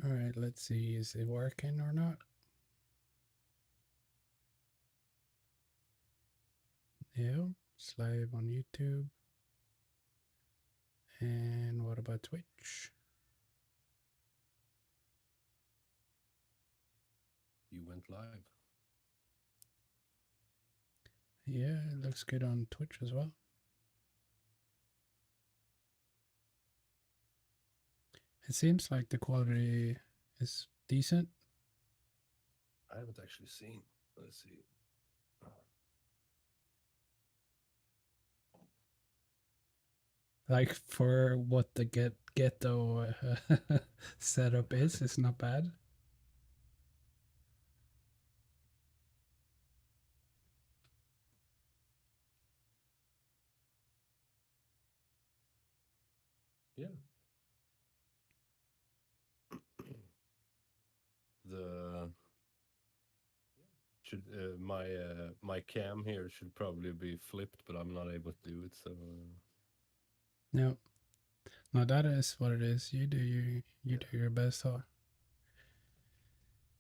All right, let's see, is it working or not? Yeah, it's live on YouTube. And what about Twitch? You went live. Yeah, it looks good on Twitch as well. It seems like the quality is decent. I haven't actually seen. Let's see. Like for what the ghetto setup is, it's not bad. Yeah. The should my cam here should probably be flipped, but I'm not able to do it. So No, no, that is what it is. You do you do your best. Huh?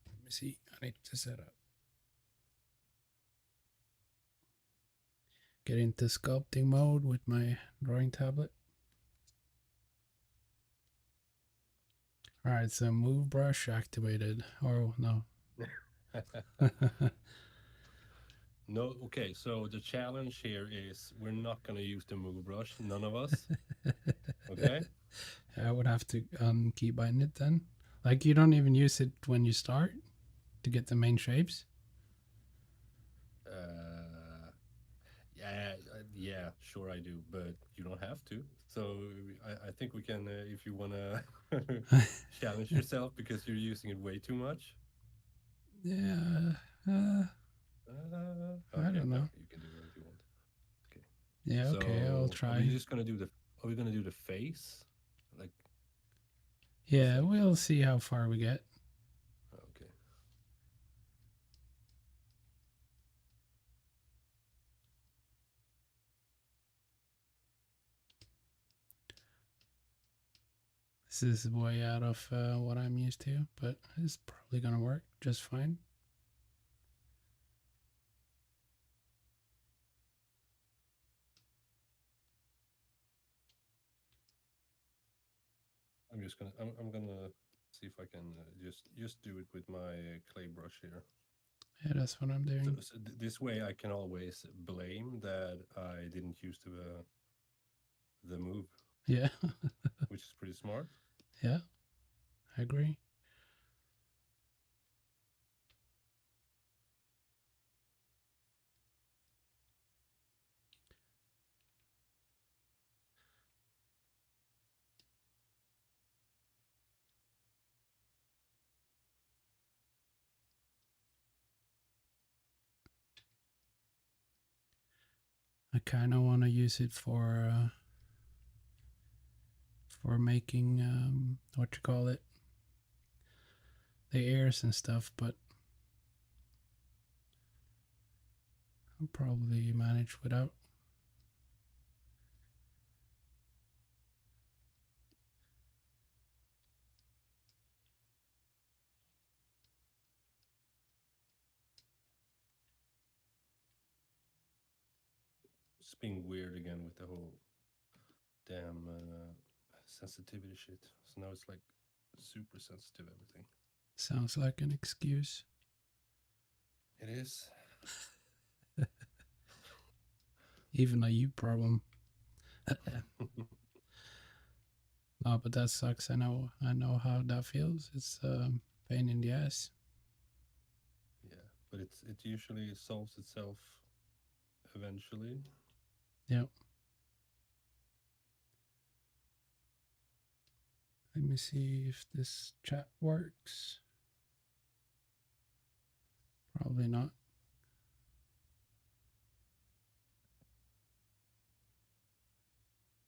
Let me see. I need to set up. Get into sculpting mode with my drawing tablet. All right, so move brush activated. Or no. no. Okay. So the challenge here is we're not gonna use the move brush. None of us. Okay. I would have to keybind it then. Like you don't even use it when you start to get the main shapes. Yeah, yeah, sure I do, but you don't have to. So I think we can, if you wanna challenge yourself because you're using it way too much. Yeah, I Okay, don't no, know. you can do it if you want. Okay. Yeah, okay, I'll So are we try. just gonna do the? Are we gonna do the face? Like just Yeah, like we'll see how far we get. okay. This is way out of what I'm used to, but it's probably gonna work just fine. I'm gonna see if I can just do it with my clay brush here. Yeah, that's what I'm doing. So this way I can always blame that I didn't use the move, Yeah, which is pretty smart. yeah, I agree. I kind of want to use it for making what you call it, the ears and stuff, but I'll probably manage without. It's being weird again with the whole damn sensitivity shit. So now it's like super sensitive everything. Sounds like an excuse. It is. Even a you problem. No, but that sucks. I know how that feels. It's pain in the ass. Yeah, but it usually solves itself eventually. Yep. Let me see if this chat works. Probably not.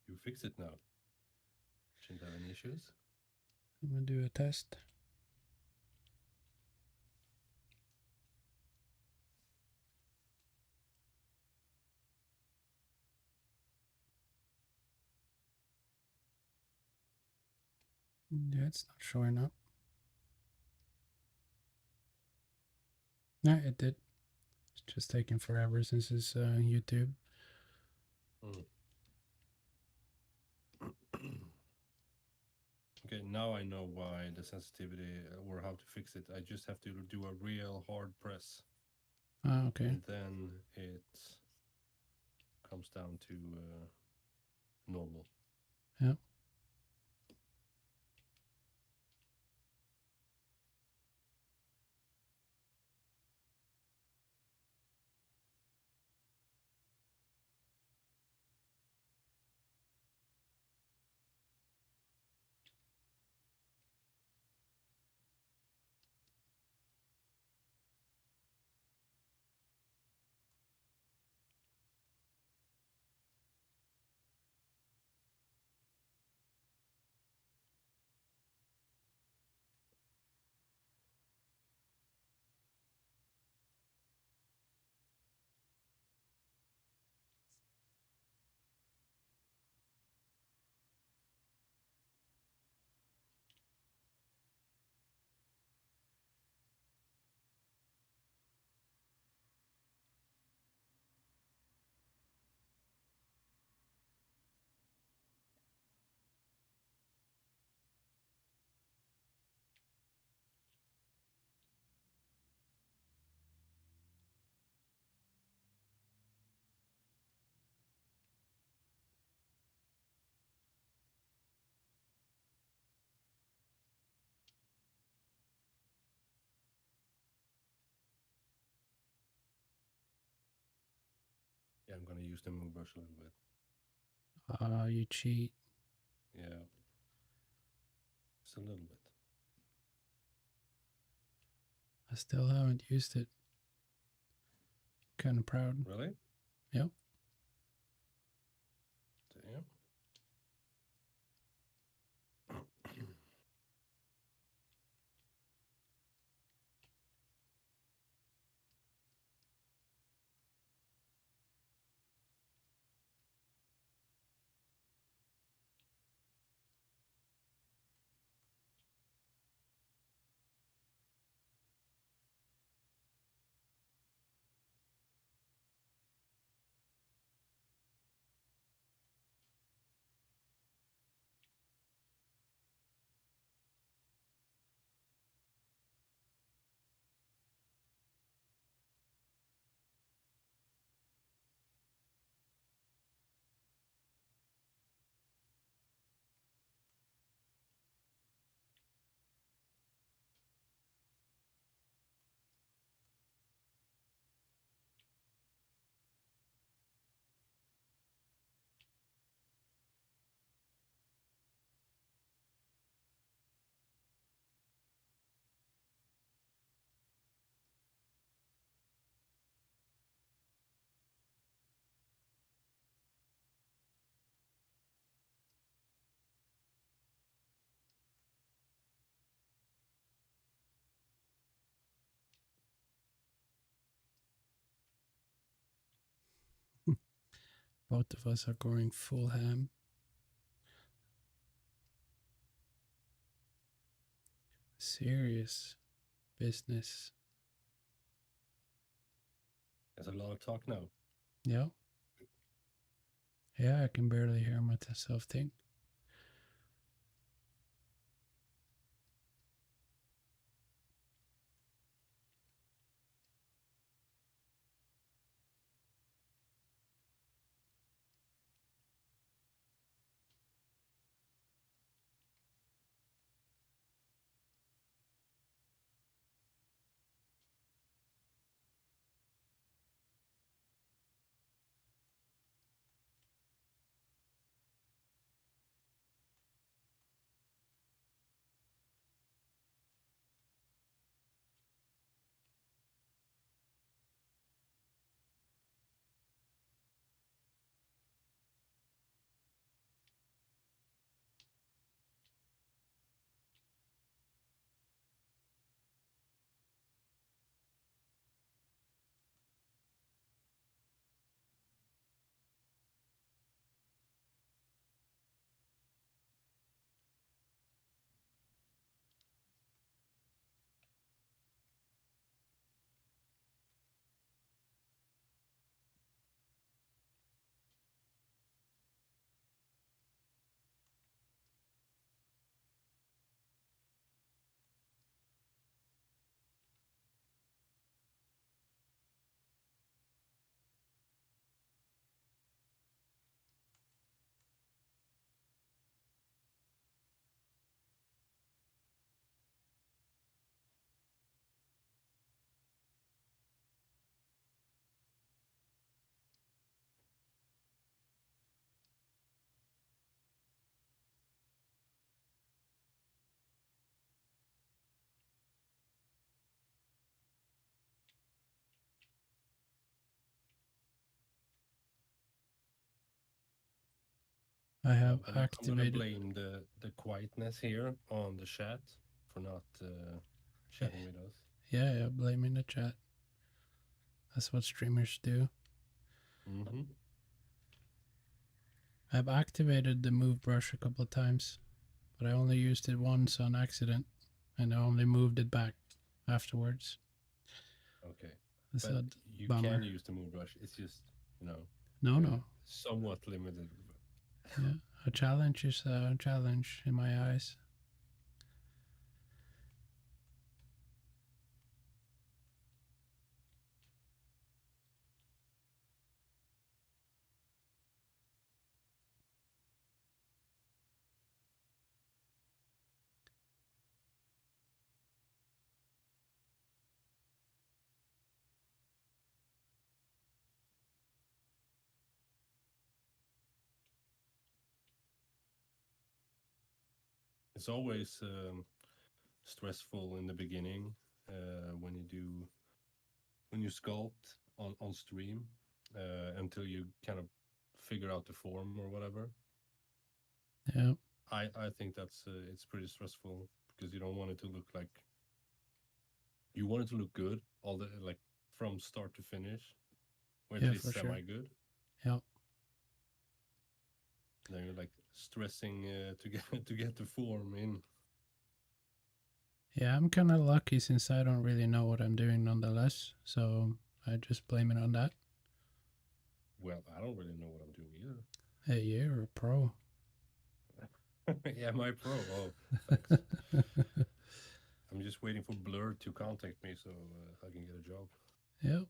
You fix it now. Shouldn't have any issues. I'm gonna do a test. Yeah, it's not showing up. Yeah, it did. It's just taking forever since it's YouTube. Mm. Okay, now I know why the sensitivity or how to fix it. I just have to do a real hard press, Ah, okay. and then it comes down to normal. Yeah. Yeah, I'm gonna use the move brush a little bit. You cheat. Yeah, just a little bit. I still haven't used it. Kind of proud. Really? Yep. Damn. Both of us are going full ham. Serious business. There's a lot of talk now. Yep. Yeah, I can barely hear myself think. I have But I'm gonna activated. blame the quietness here on the chat for not chatting with us. Yeah, blaming the chat. That's what streamers do. Mm-hmm. I've activated the move brush a couple of times, but I only used it once on accident, and I only moved it back afterwards. Okay, That's but a you can bummer. use the moon brush. It's just No. somewhat limited. Yeah, a challenge is a challenge in my eyes. It's always stressful in the beginning when you sculpt on stream until you kind of figure out the form or whatever. Yeah, I think that's it's pretty stressful because you don't want it to look like you want it to look good all the like from start to finish, or at yeah, least for sure. semi good. Yeah, Then you're like stressing to get to get the form in. yeah. I'm kind of lucky since I don't really know what I'm doing, nonetheless. So I just blame it on that. Well, I don't really know what I'm doing either. Hey, you're a pro. Yeah, my pro. Oh, thanks. I'm just waiting for Blur to contact me so I can get a job. Yep.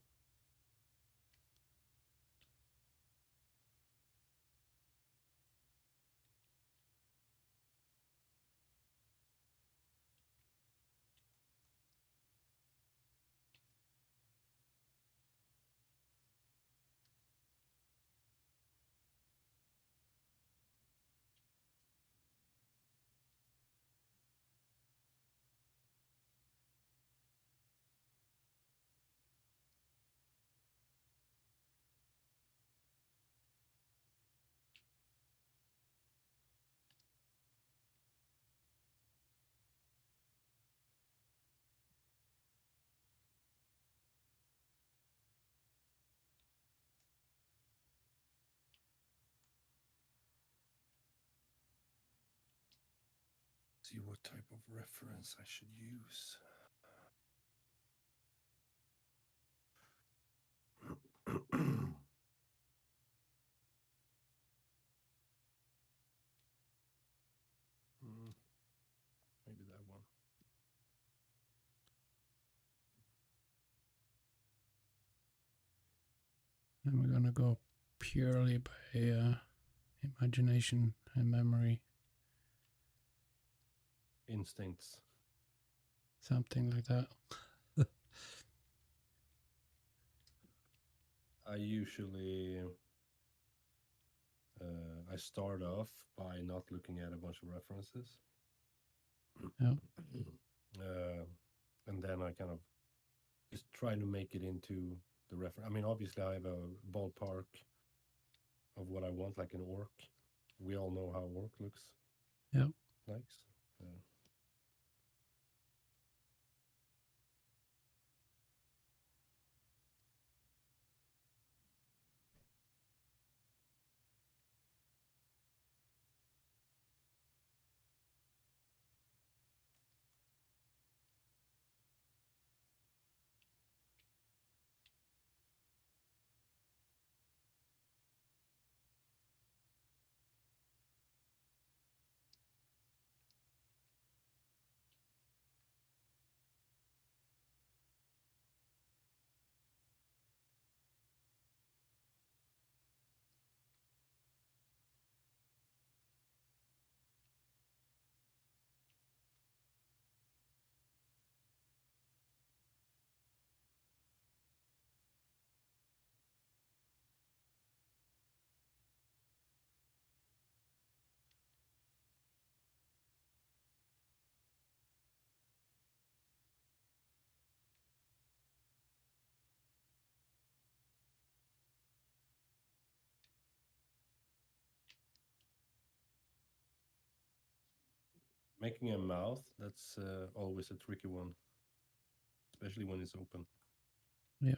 See what type of reference I should use. Maybe that one. And we're gonna go purely by imagination and memory, Instincts. something like that. I usually I start off by not looking at a bunch of references. Yeah. And then I kind of just try to make it into the reference. I mean, obviously, I have a ballpark of what I want, like an orc. We all know how orc looks. Yeah. Likes. Making a mouth, that's always a tricky one, especially when it's open. Yeah.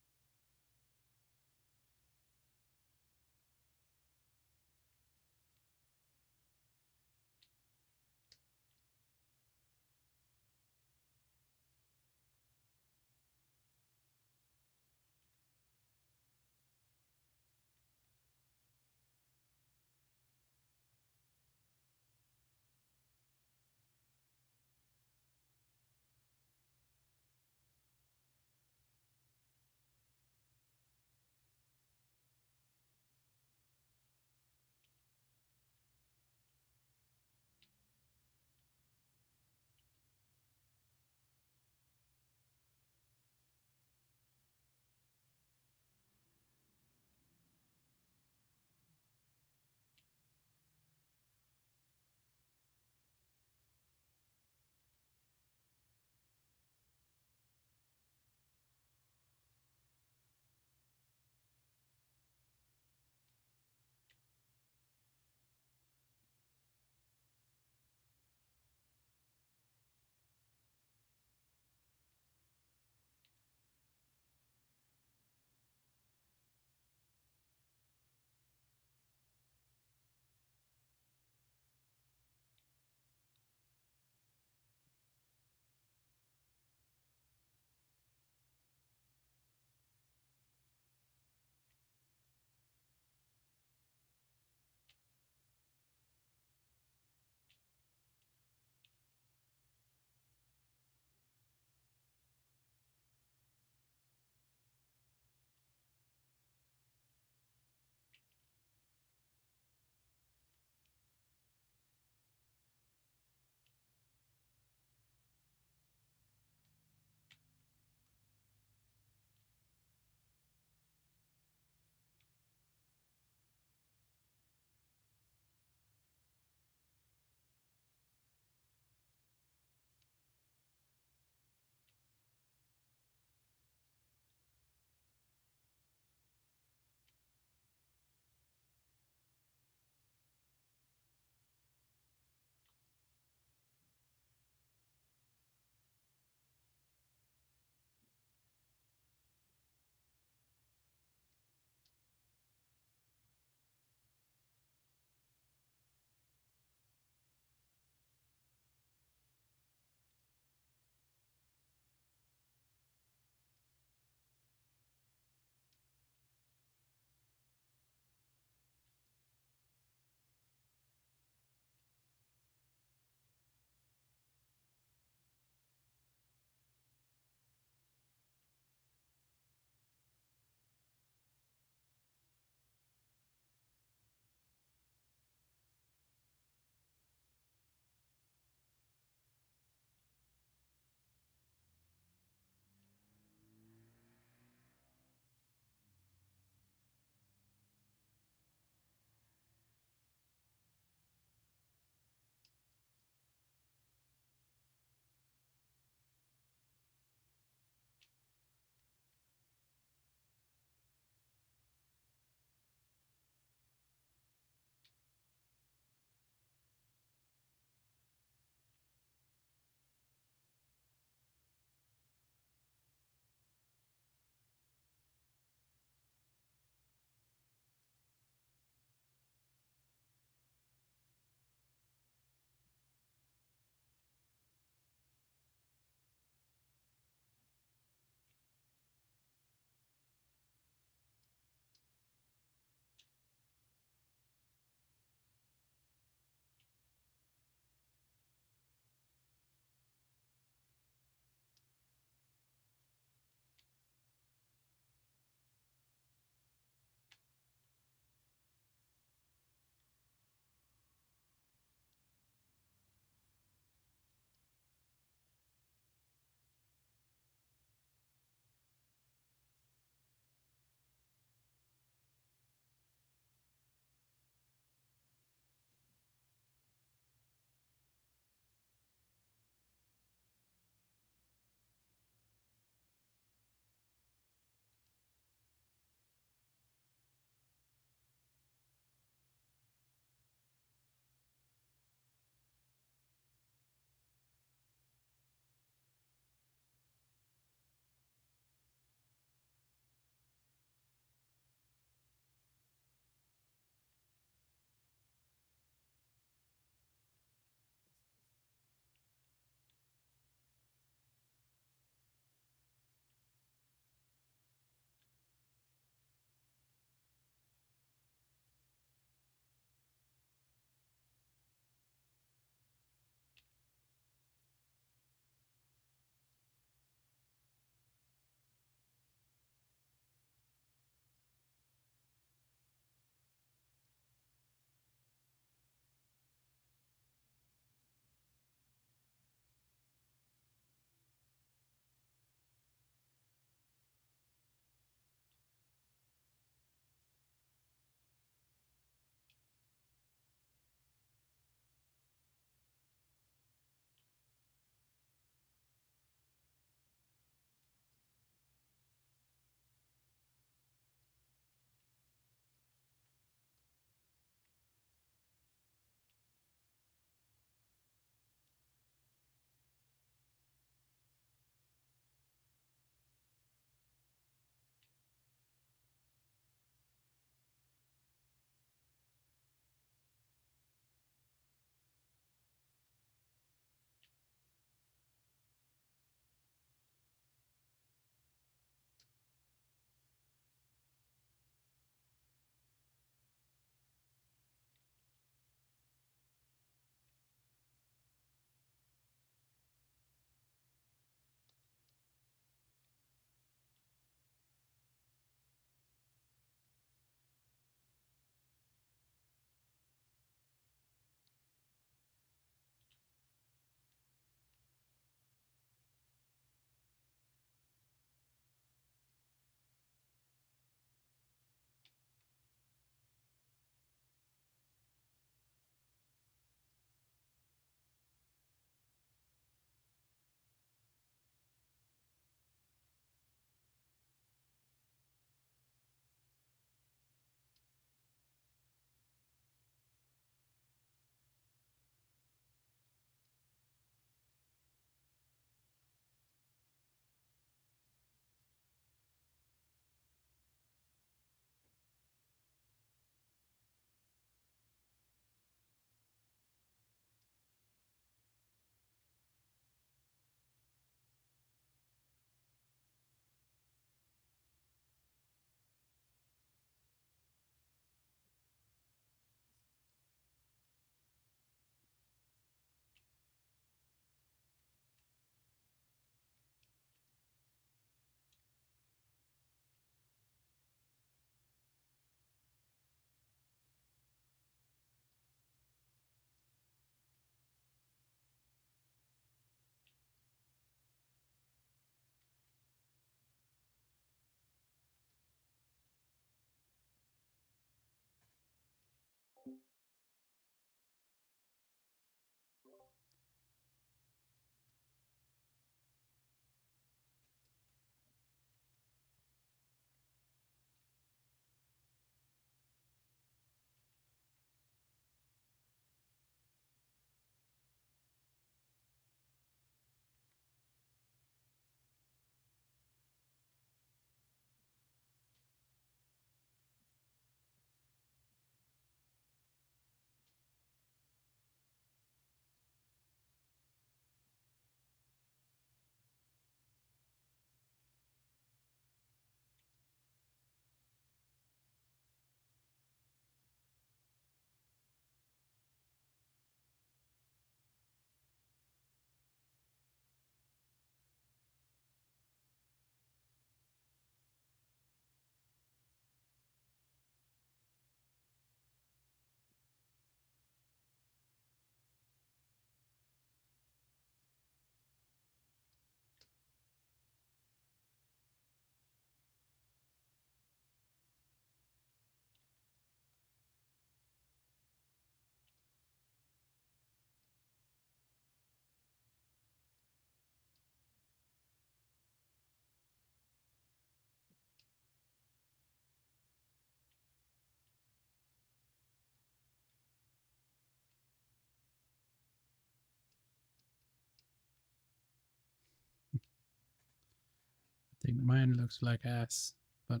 think mine looks like ass, but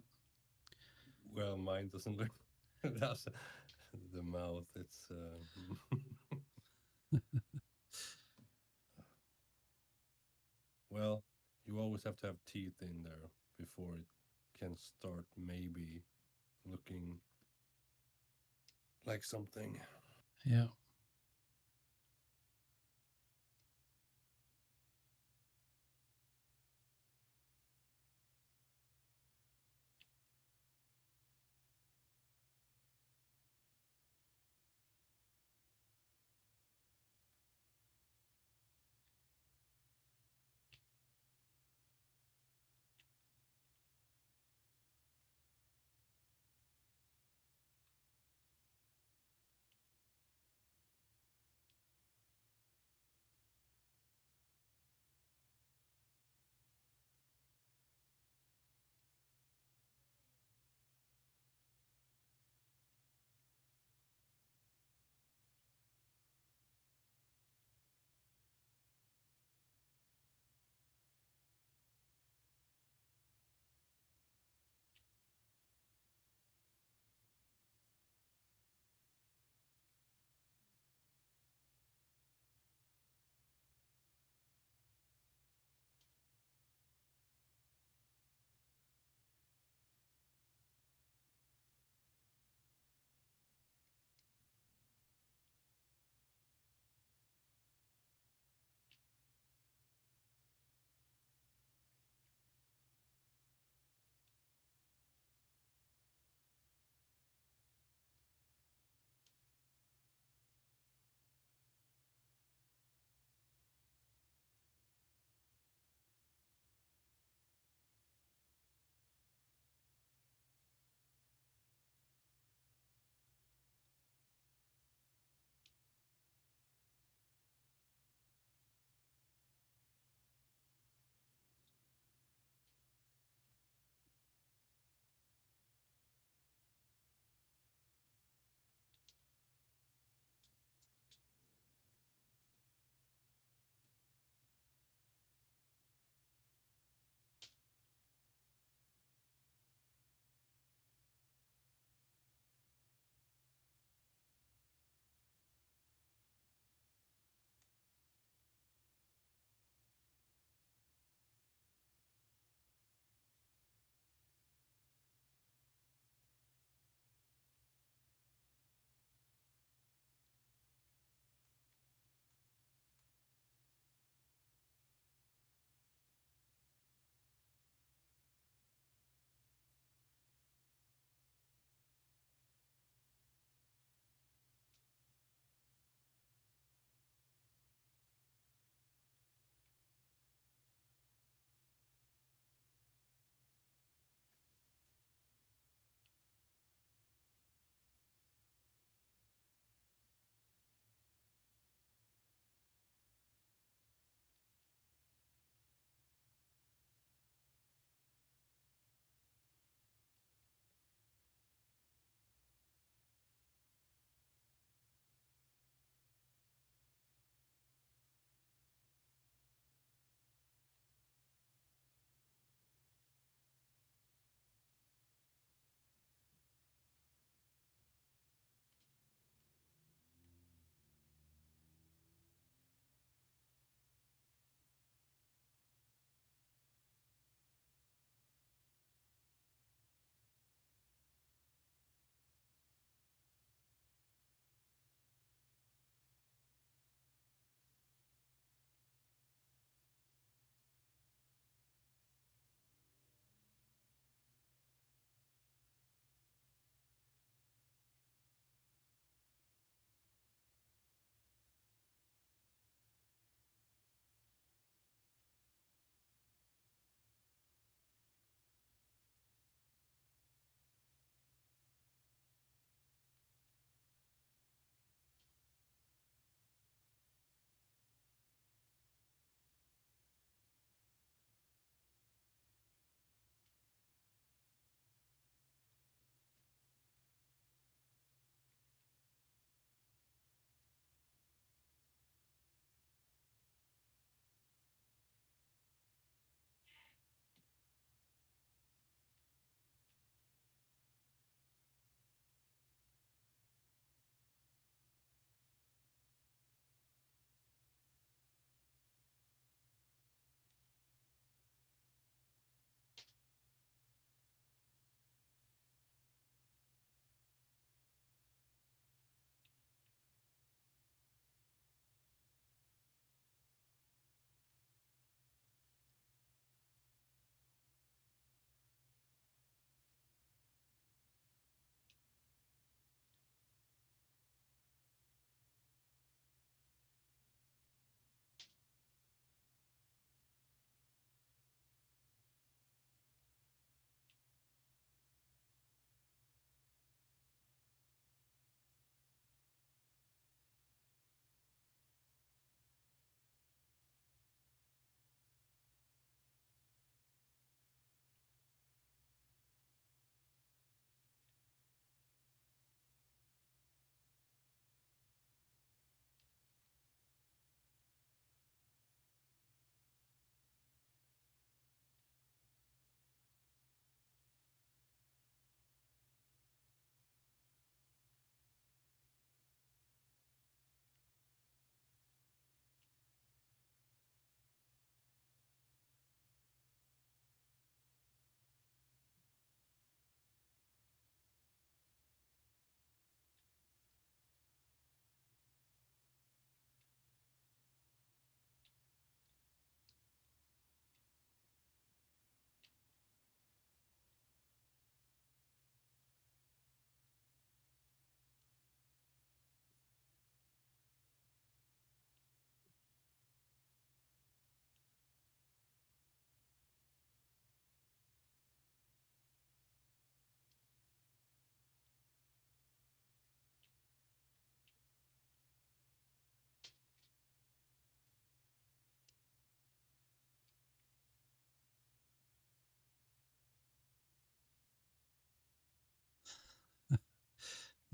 Well, mine doesn't look. That's the mouth. It's. Well, you always have to have teeth in there before it can start maybe looking like something. yeah.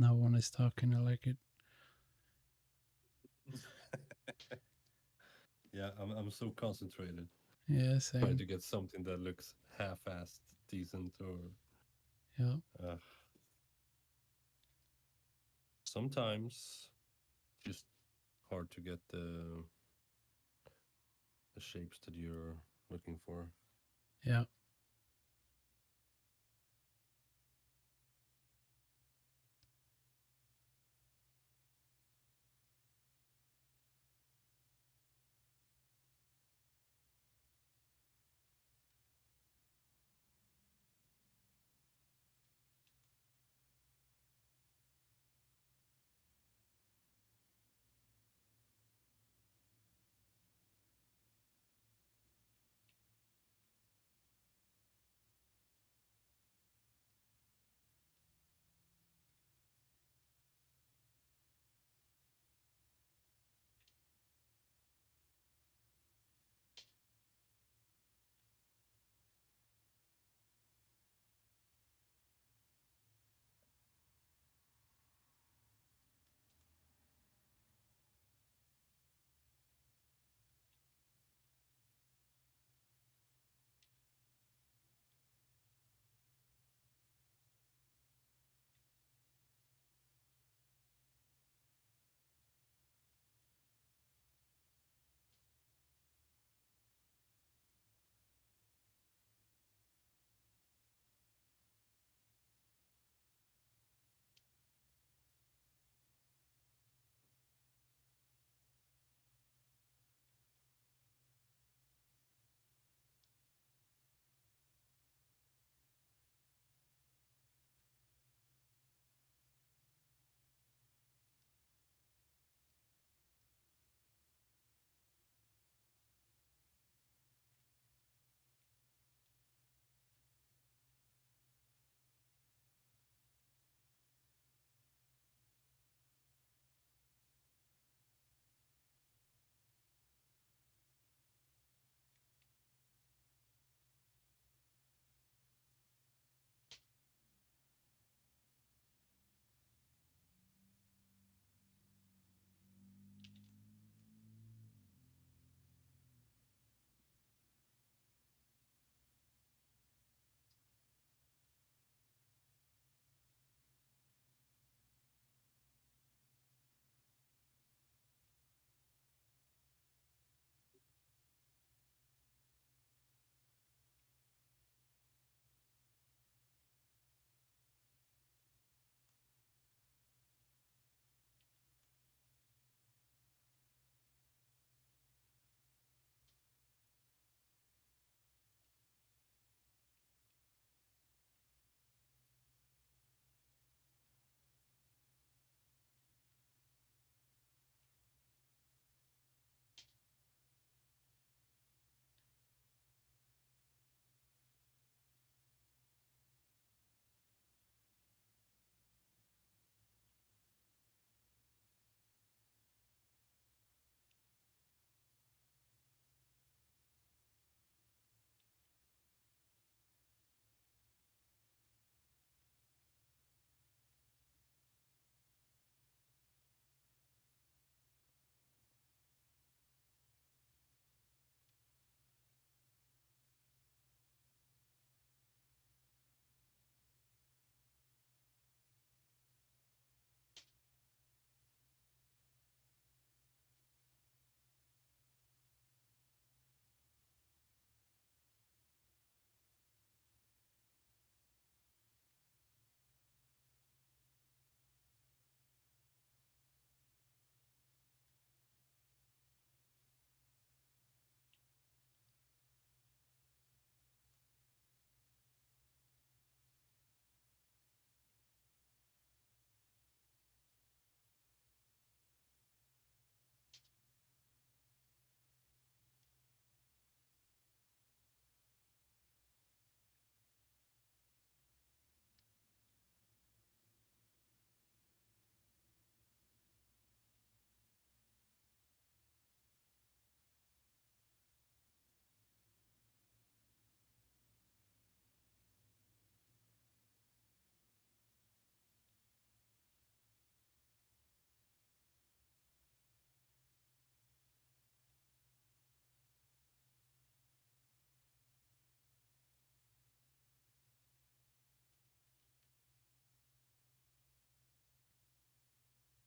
No one is talking. I like it. Yeah, I'm so concentrated Yeah, trying same. to get something that looks half-assed decent or Yeah. uh, sometimes just hard to get the shapes that you're looking for. Yeah.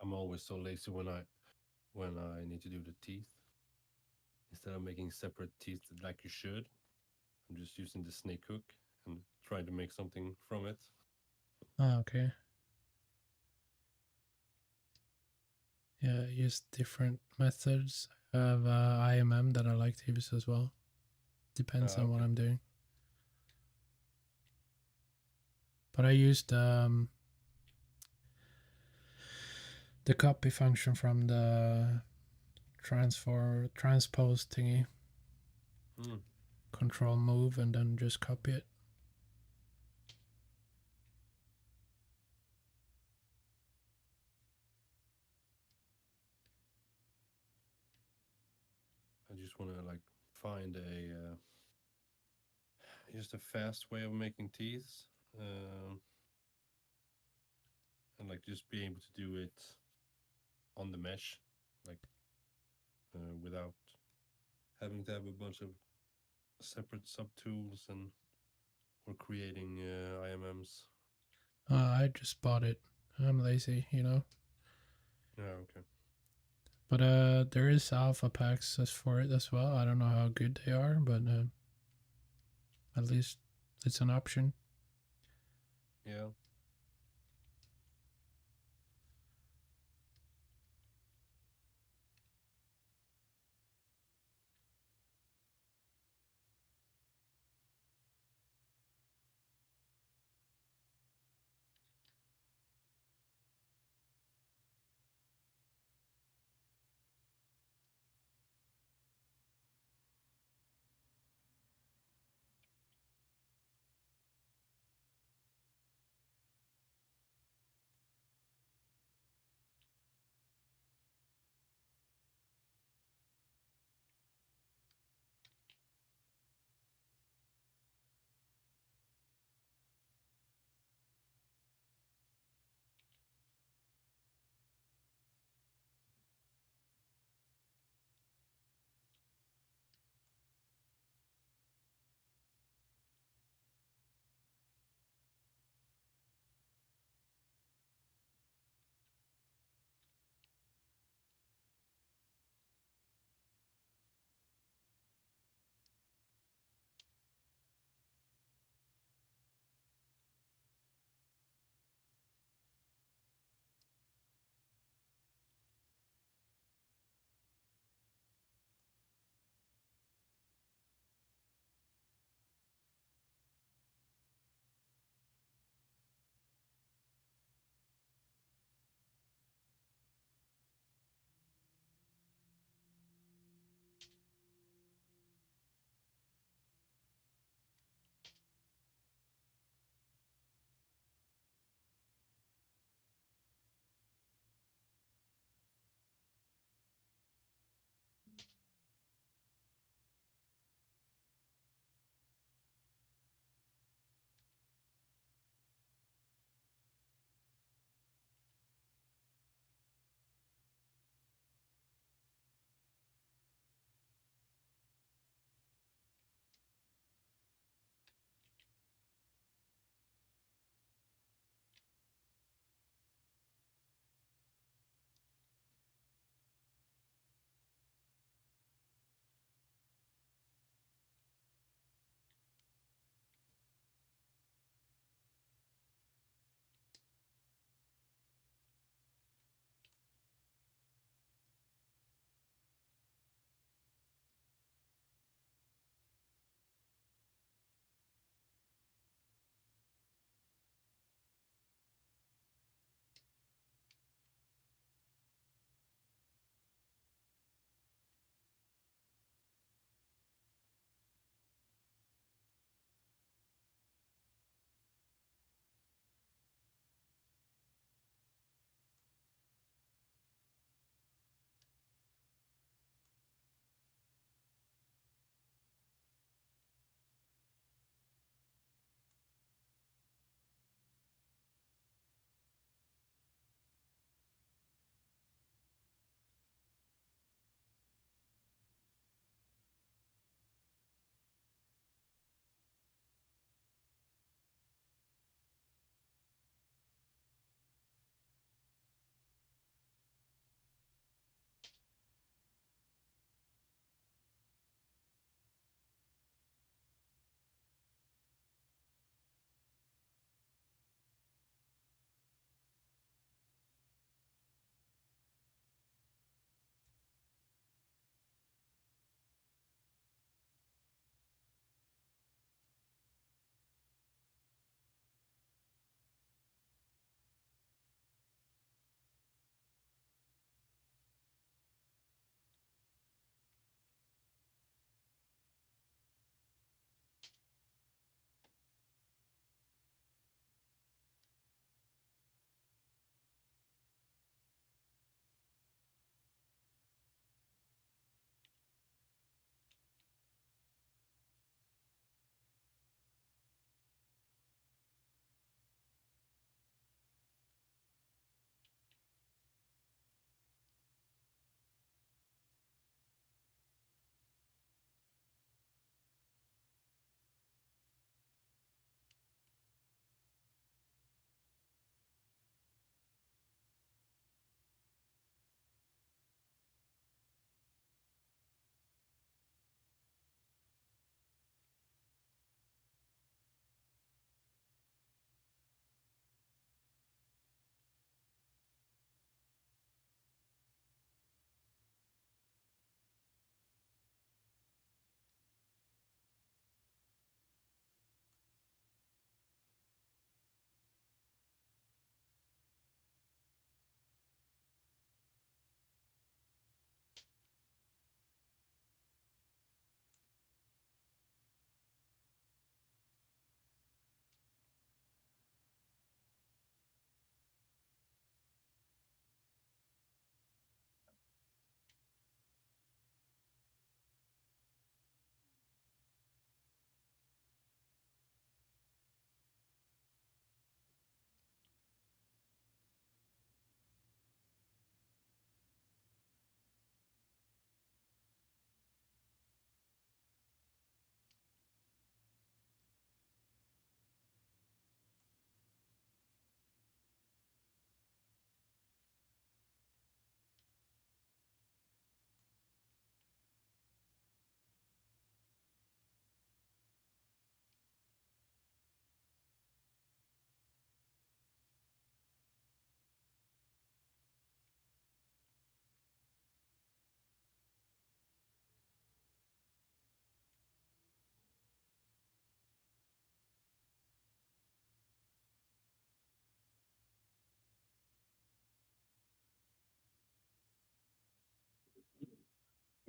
I'm always so lazy when I need to do the teeth. Instead of making separate teeth like you should, I'm just using the snake hook and trying to make something from it. Ah, okay. Yeah, I use different methods. I have IMM that I like to use as well. Depends on what Okay. I'm doing. But I used the copy function from the transpose thingy. Hmm. Control move and then just copy it. I just want to like find just a fast way of making teeth, um, and like just be able to do it on the mesh, like without having to have a bunch of separate sub tools and or creating IMMs. I just bought it. I'm lazy, you know. Yeah. Okay. But there is alpha packs for it as well. I don't know how good they are, but at least it's an option. Yeah.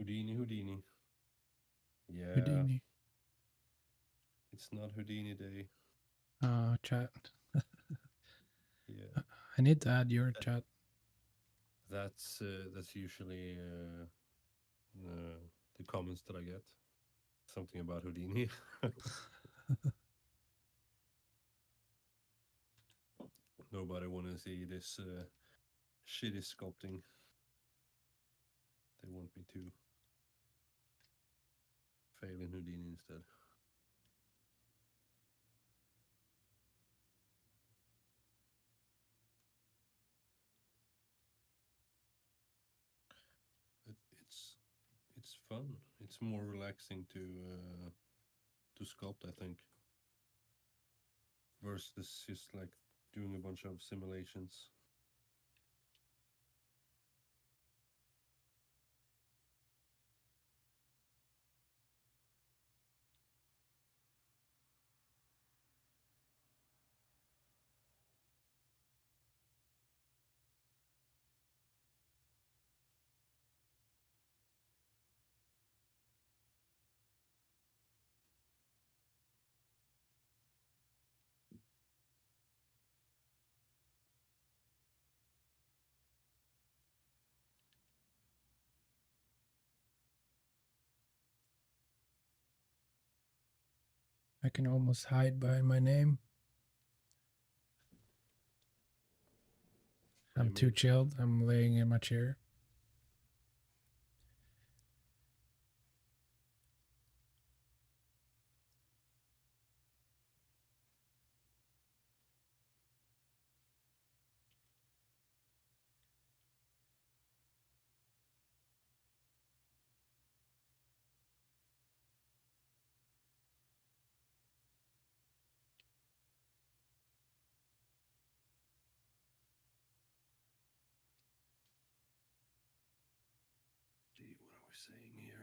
Houdini. Yeah, Houdini. it's not Houdini day. Chat. Yeah, I need to add your chat. that's usually the comments that I get. Something about Houdini. Nobody want to see this shitty sculpting. They want me to fail in Houdini instead. But it's fun. It's more relaxing to sculpt, I think, versus just like doing a bunch of simulations. I can almost hide behind my name. I'm too chilled. I'm laying in my chair. See, what are we saying here?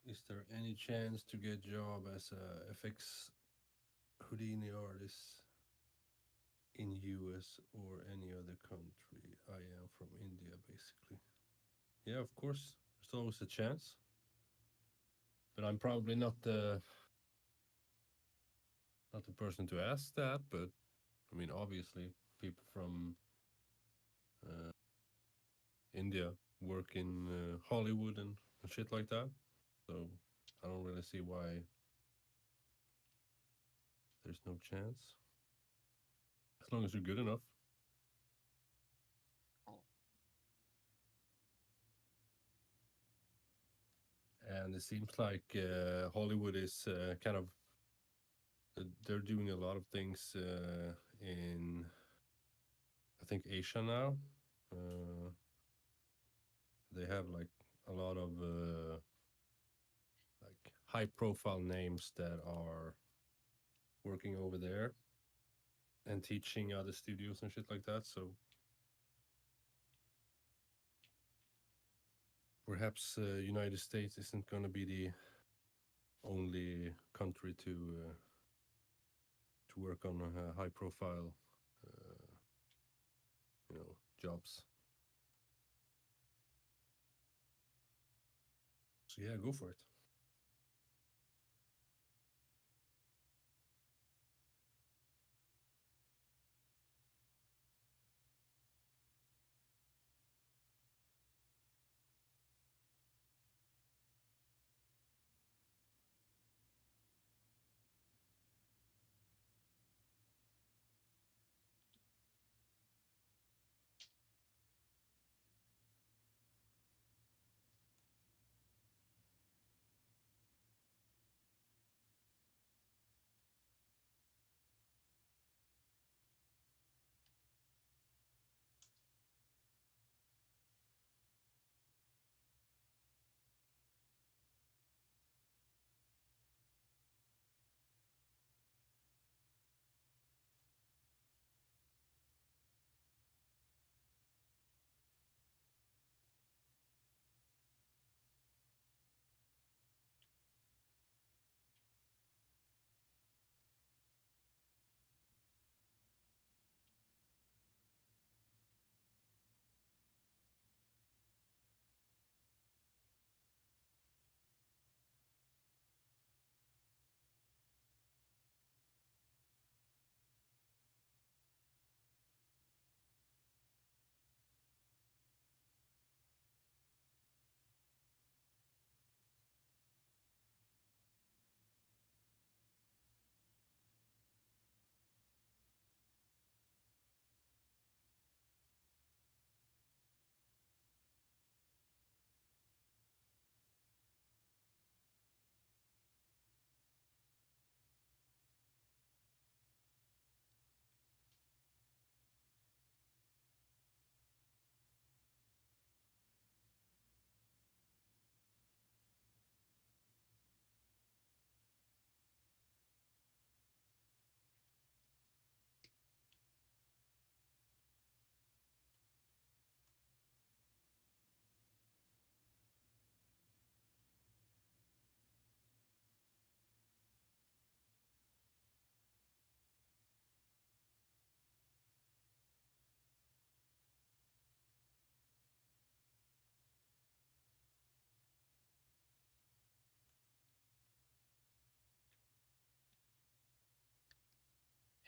Is there any chance to get job as a FX Houdini artist in US or any other country? I am from India, basically. Yeah, of course. There's always a chance. But I'm probably not the person to ask that. But I mean, obviously, people from India work in Hollywood and shit like that. So I don't really see why there's no chance. As long as you're good enough. And it seems like Hollywood is kind of they're doing a lot of things in I think Asia now. They have like a lot of like high profile names that are working over there and teaching other studios and shit like that. So perhaps United States isn't going to be the only country to work on high profile jobs. So yeah, go for it.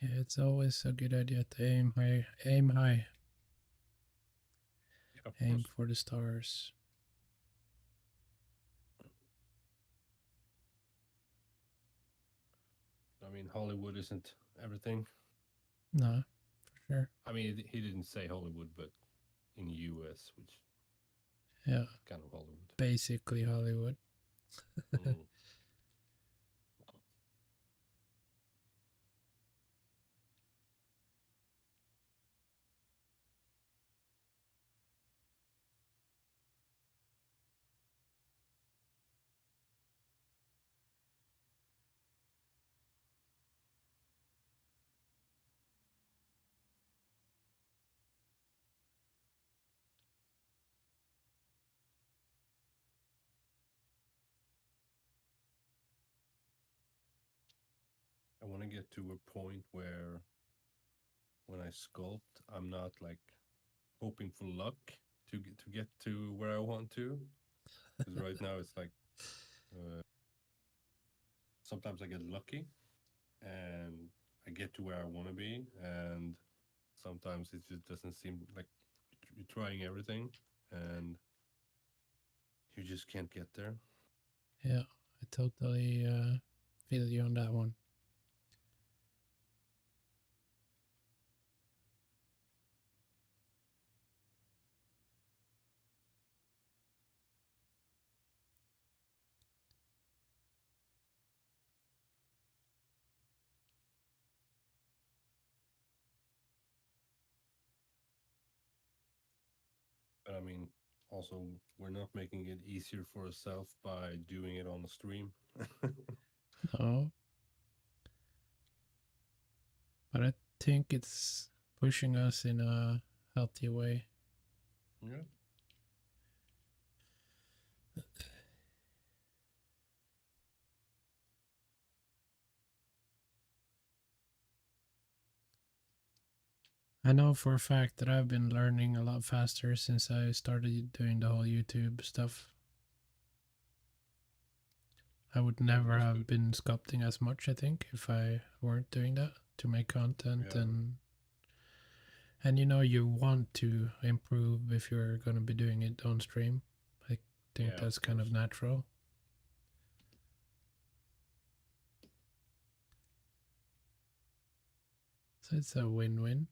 Yeah, it's always a good idea to aim high. Aim high. Yeah, of Aim course. for the stars. I mean, Hollywood isn't everything. No, for sure. I mean, he didn't say Hollywood, but in US, which Yeah, kind of Hollywood. basically Hollywood. Mm. I want to get to a point where when I sculpt, I'm not like hoping for luck to get to where I want to. Because right now it's like uh, sometimes I get lucky and I get to where I want to be, and sometimes it just doesn't seem like you're trying everything and you just can't get there. Yeah, I totally feel you on that one. But I mean, also we're not making it easier for ourselves by doing it on the stream. No, but I think it's pushing us in a healthy way. Yeah. I know for a fact that I've been learning a lot faster since I started doing the whole YouTube stuff. I would Yeah, never that's have good. been sculpting as much, I think, if I weren't doing that to make content. Yeah. And you want to improve if you're going to be doing it on stream. I think Yeah, of that's kind of course. natural. So it's a win-win.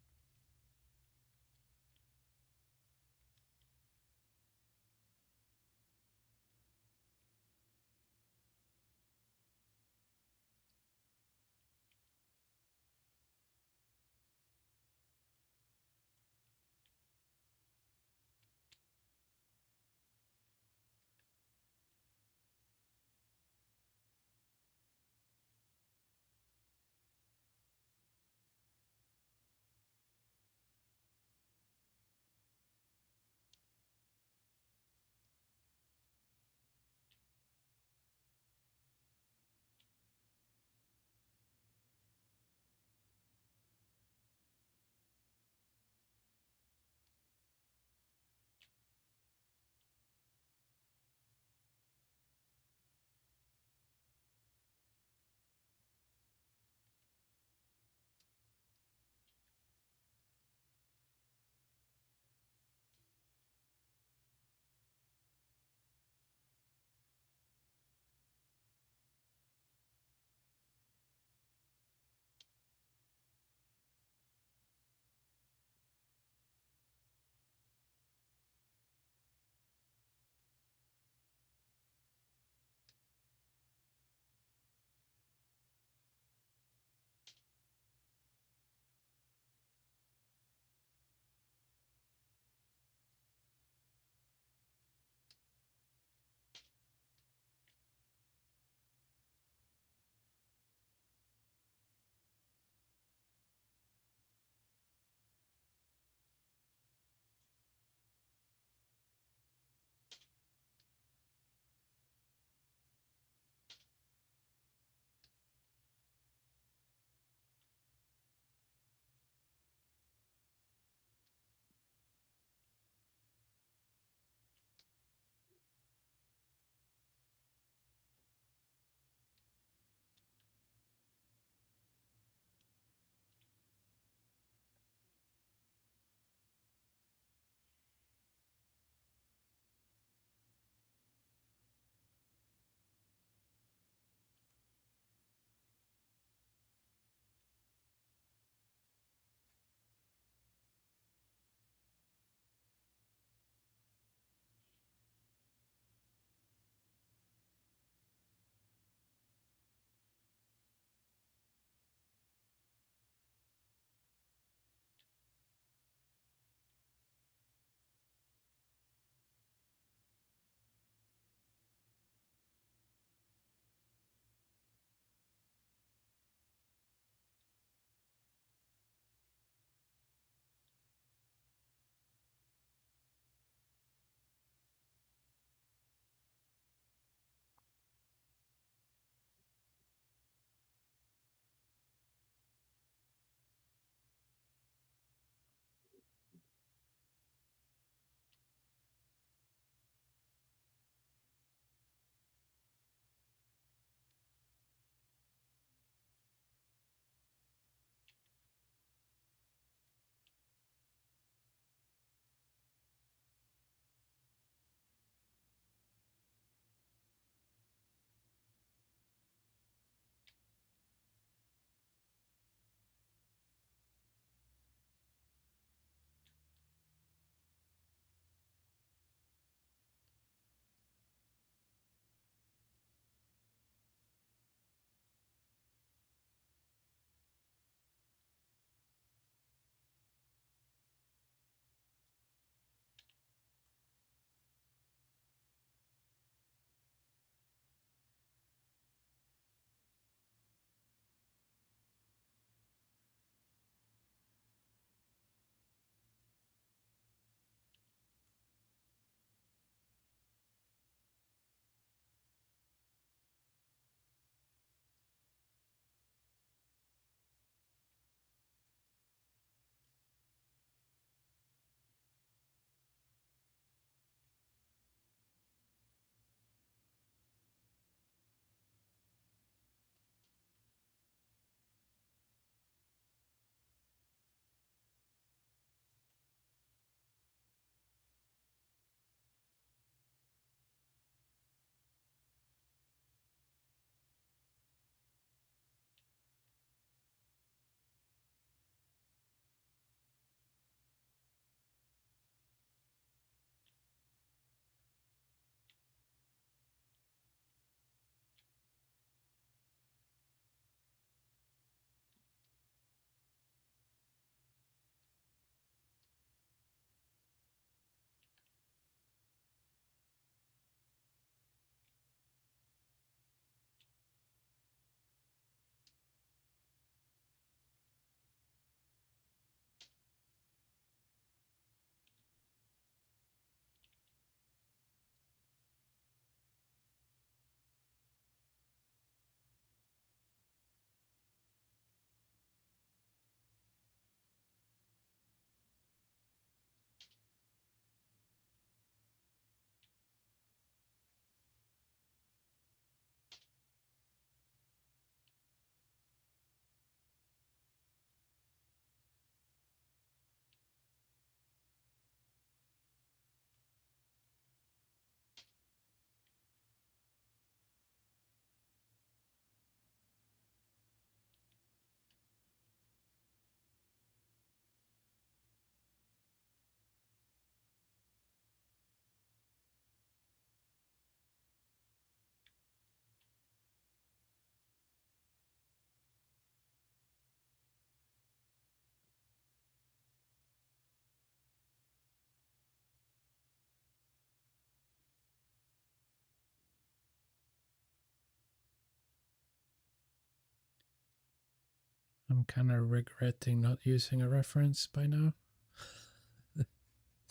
I'm kind of regretting not using a reference by now.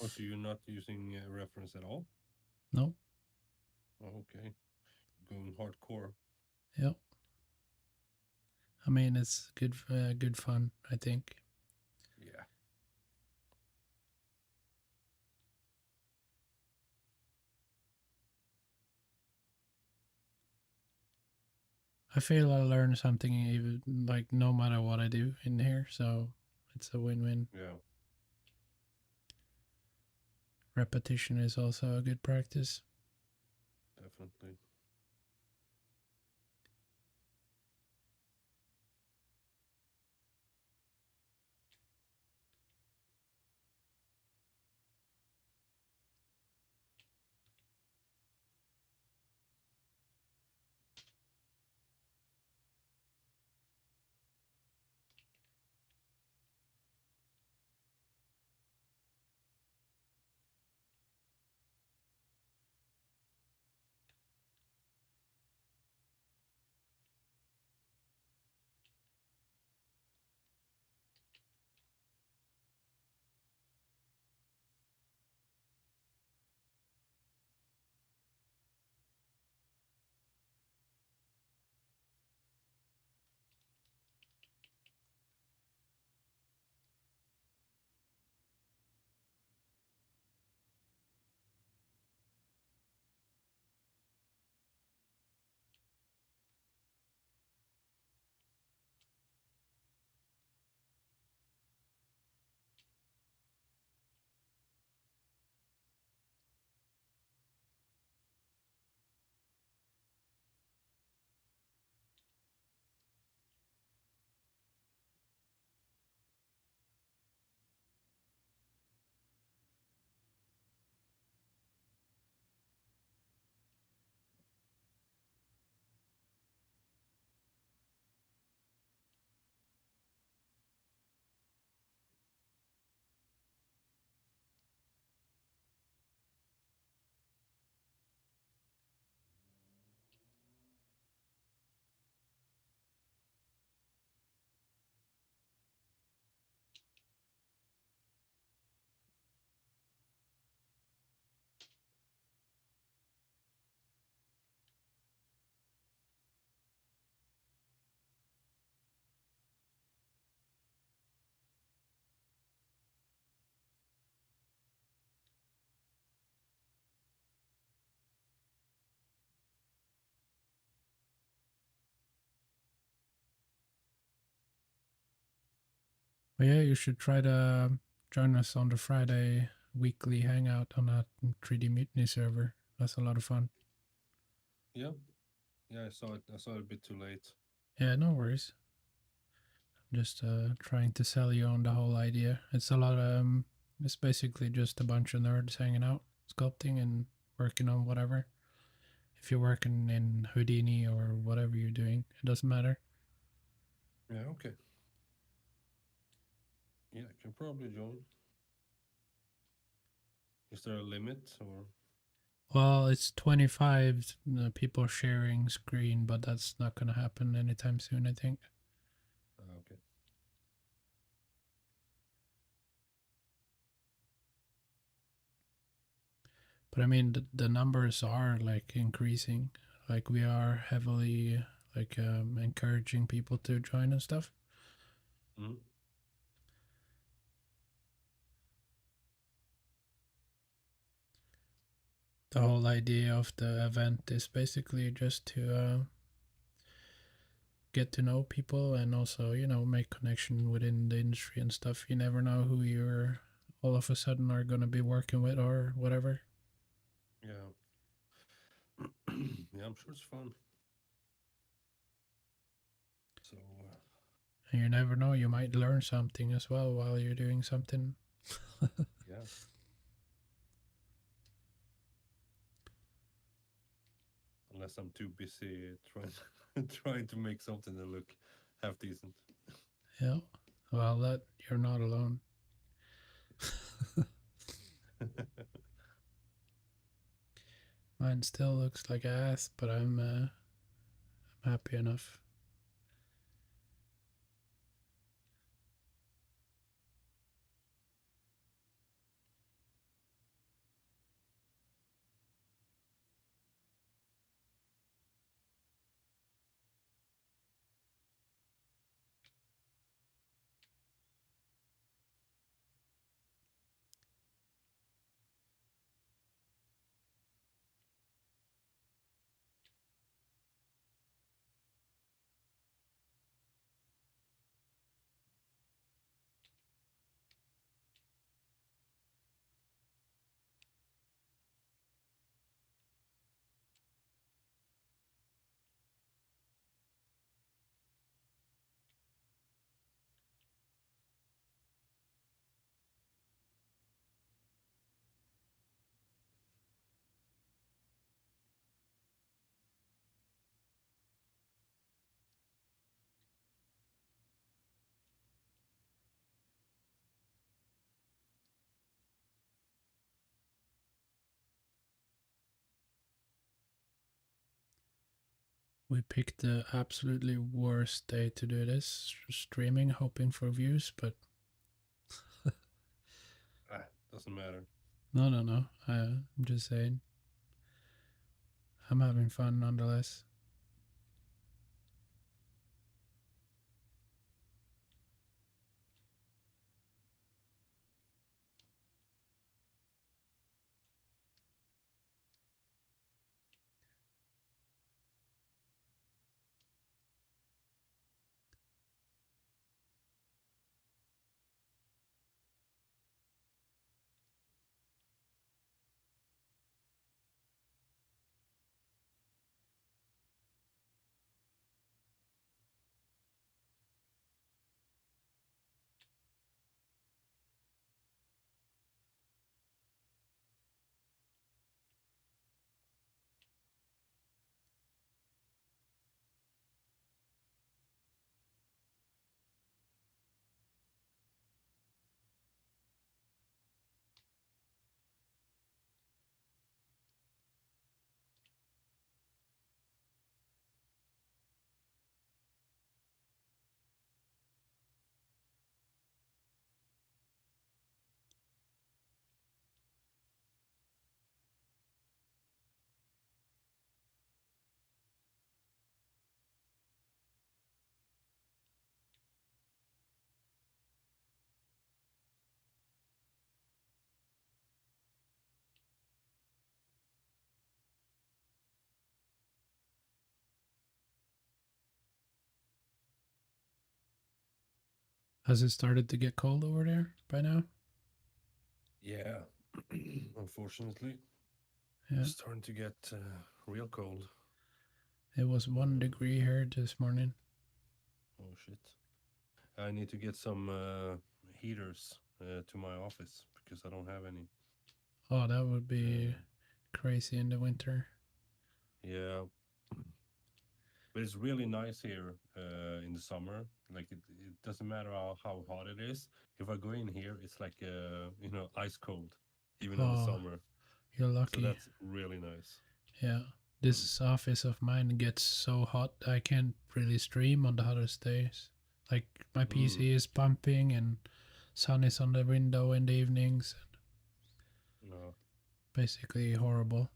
Oh, so you're not using a reference at all? No. Oh, okay. Going hardcore. Yep. I mean, it's good fun, I think. Yeah. I feel I learn something even like no matter what I do in here, so it's a win-win. Yeah. Repetition is also a good practice. Definitely. But yeah, you should try to join us on the Friday weekly hangout on that 3D Mutiny server. That's a lot of fun. Yeah. Yeah, I saw it. I saw it a bit too late. Yeah, no worries. Just trying to sell you on the whole idea. It's a lot of it's basically just a bunch of nerds hanging out, sculpting and working on whatever. If you're working in Houdini or whatever you're doing, it doesn't matter. Yeah, okay. Yeah, I can probably join. Is there a limit or? Well, it's 25 people sharing screen, but that's not going to happen anytime soon, I think. Okay. But I mean, the numbers are like increasing. Like we are heavily like encouraging people to join and stuff. Mm. The whole idea of the event is basically just to get to know people and also, you know, make connection within the industry and stuff. You never know who you're all of a sudden are going to be working with or whatever. Yeah. Yeah, I'm sure it's fun. So, And you never know, you might learn something as well while you're doing something. yeah. Unless I'm too busy trying trying to make something that look half decent. Yeah. Well, that you're not alone. Mine still looks like ass, but I'm happy enough. We picked the absolutely worst day to do this, streaming, hoping for views, but Doesn't matter. no. I'm just saying. I'm having fun nonetheless. Has it started to get cold over there by now? Yeah, unfortunately, Yeah. it's starting to get real cold. It was 1 degree here this morning. Oh shit! I need to get some heaters to my office because I don't have any. Oh, that would be Uh, crazy in the winter. yeah, but it's really nice here in the summer. Like it doesn't matter how hot it is. If I go in here, it's like ice cold, even in the Oh, summer. you're So lucky. that's really nice. Yeah. This office of mine gets so hot I can't really stream on the hottest days. Like my Mm. PC is pumping and sun is on the window in the evenings. No. Basically horrible.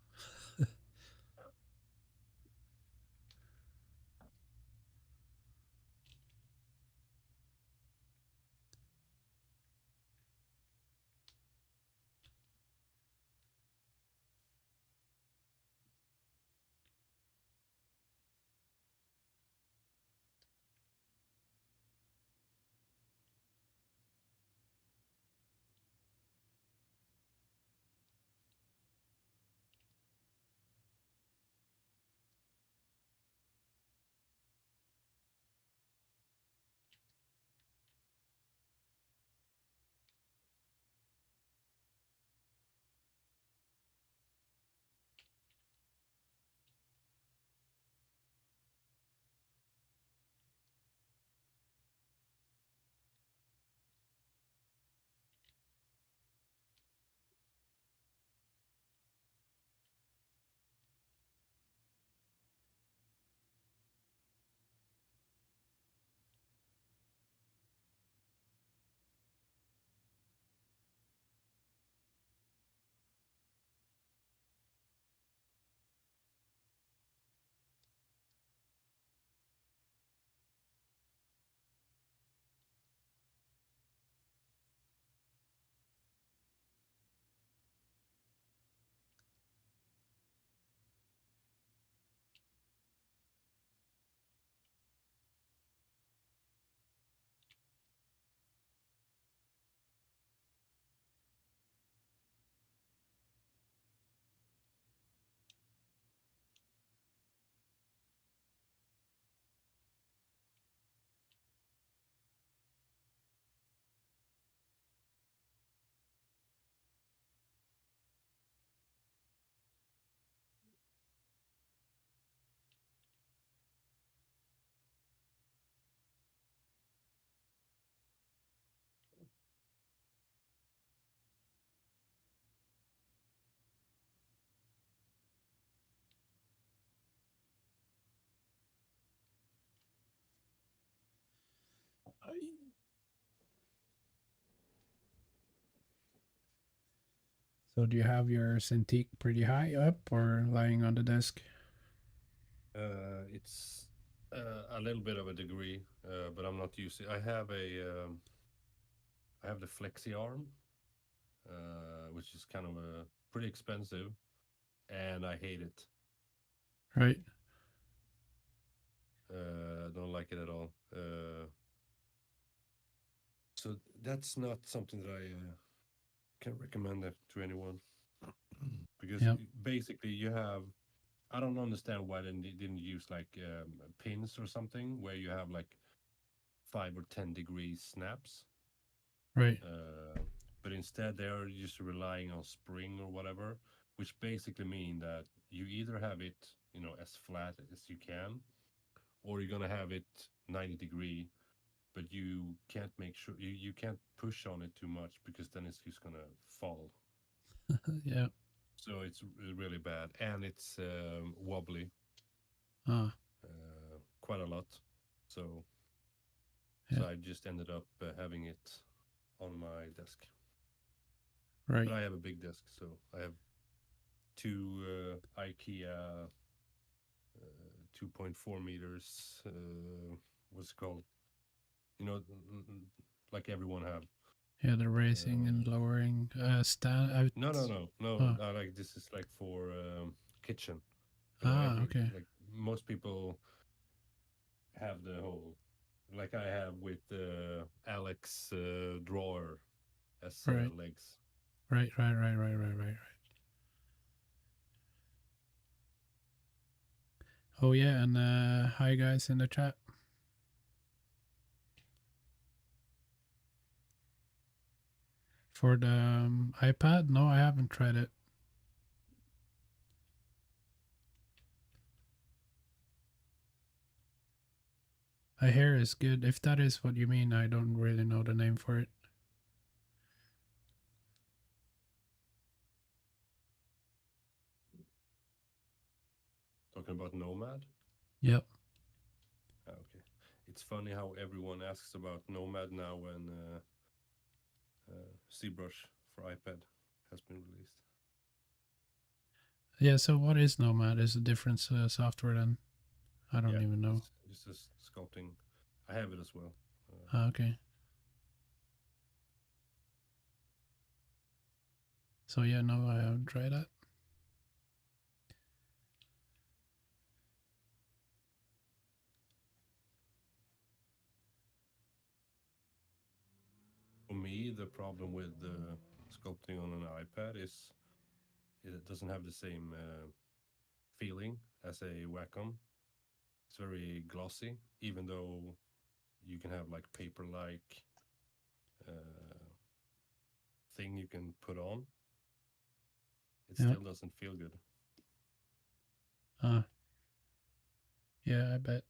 So do you have your Cintiq pretty high up or lying on the desk? It's a little bit of a degree, but I'm not using. I have the Flexi arm, which is kind of pretty expensive, and I hate it. Right. I don't like it at all. So that's not something that I can recommend that to anyone because Yep. basically you have. I don't understand why they didn't use like pins or something where you have like 5 or 10 degrees snaps. Right. Uh, but instead, they are just relying on spring or whatever, which basically mean that you either have it, as flat as you can, or you're gonna have it 90 degree, but you can't make sure you can't push on it too much because then it's just gonna fall. Yeah. So it's really bad, and it's wobbly Ah. quite a lot. So Yeah. I just ended up having it on my desk. Right. But I have a big desk, so I have two IKEA 2.4 meters. What's it called? You know, like everyone have. Yeah, the raising and Uh, lowering stand out. no, no, no, no. Oh. Like this is like for kitchen. Ah, okay. Like most people have the whole, like I have with Alex drawer as Right. legs. Right, right, right, right, right, right, right. Oh yeah, and hi guys in the chat. For the iPad? No, I haven't tried it. I hear it's good. If that is what you mean, I don't really know the name for it. Talking about Nomad. Yep. Okay. It's funny how everyone asks about Nomad now when ZBrush for iPad has been released. Yeah, so what is Nomad? Is a different software then? I don't Yeah, even know. it's just sculpting. I have it as well. Ah, okay. So yeah, no, I haven't tried that. For me, the problem with sculpting on an iPad is it doesn't have the same feeling as a Wacom. It's very glossy, even though you can have like paper-like uh, thing you can put on. It Yeah. still doesn't feel good. Ah, yeah, I bet.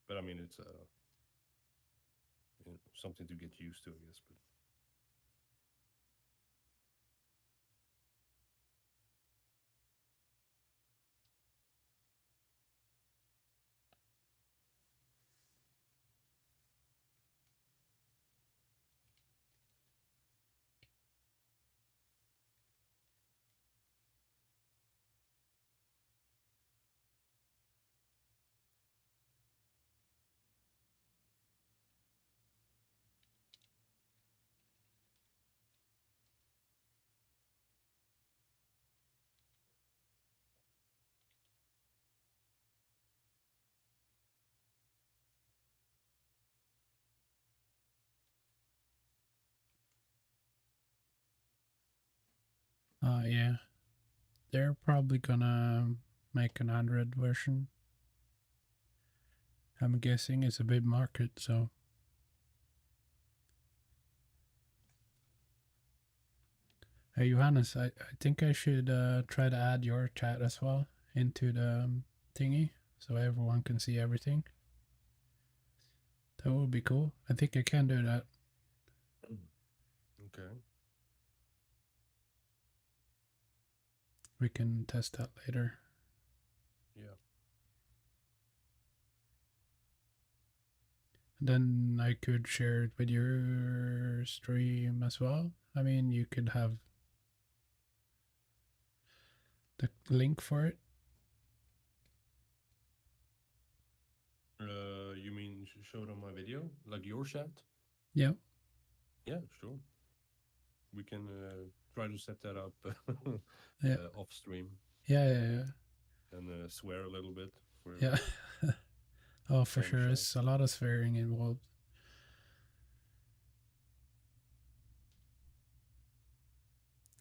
But I mean, it's something to get used to, I guess. But Yeah. They're probably gonna make an Android version. I'm guessing it's a big market, so. Hey Johannes, I think I should try to add your chat as well into the thingy so everyone can see everything. That would be cool. I think I can do that. okay. We can test that later. Yeah. Then I could share it with your stream as well. I mean, you could have the link for it. You mean show it on my video, like your chat? Yeah. Yeah, sure. We can try to set that up Yeah. off stream Yeah. and swear a little bit for Yeah. Oh, for on the sure. chat. It's a lot of swearing involved.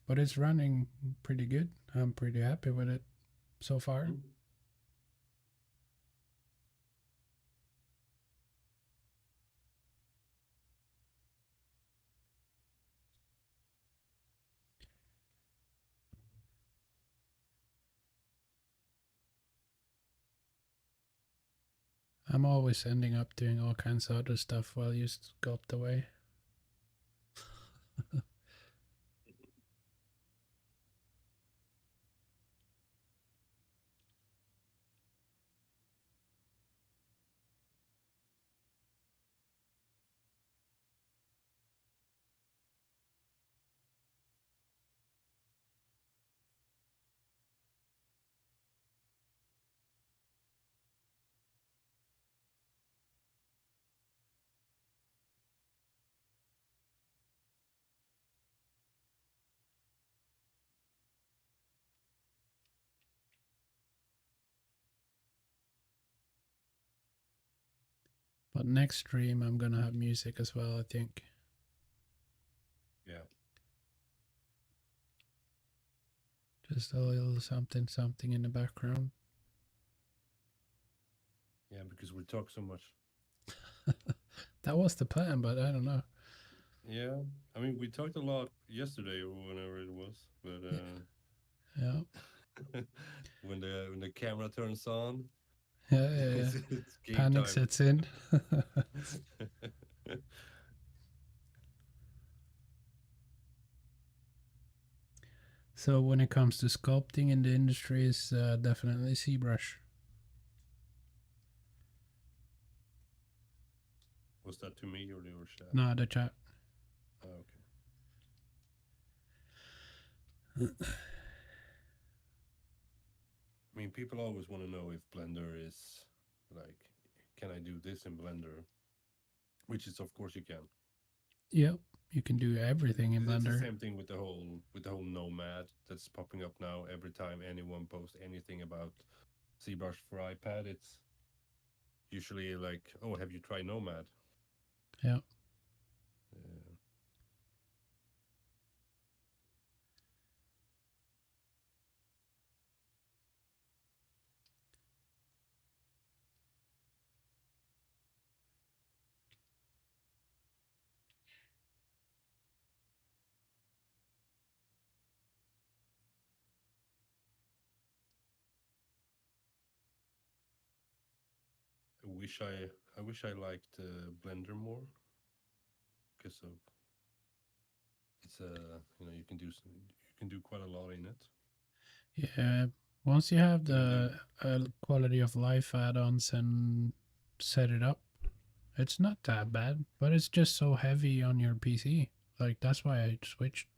But it's running pretty good. I'm pretty happy with it so far. Mm. I'm always ending up doing all kinds of other stuff while you sculpt away. But next stream, I'm gonna have music as well, I think. Yeah. Just a little something, something in the background. Yeah, because we talk so much. That was the plan, but I don't know. Yeah, I mean, we talked a lot yesterday or whenever it was, but Yeah. when the camera turns on, Yeah. it's game Panic time. sets in. So when it comes to sculpting in the industry, is definitely ZBrush. Was that to me or to your chat? No, the chat. Oh, okay. I mean, people always want to know if Blender is like, can I do this in Blender? Which is, of course, you can. Yep, you can do everything in It's the Blender. same thing with the whole Nomad that's popping up now. Every time anyone posts anything about ZBrush for iPad, it's usually like, "Oh, have you tried Nomad?" Yeah. Uh, I wish I liked Blender more because of it's you can do quite a lot in it. Yeah. Once you have Even the quality of life add-ons and set it up, it's not that bad. But it's just so heavy on your PC. Like that's why I switched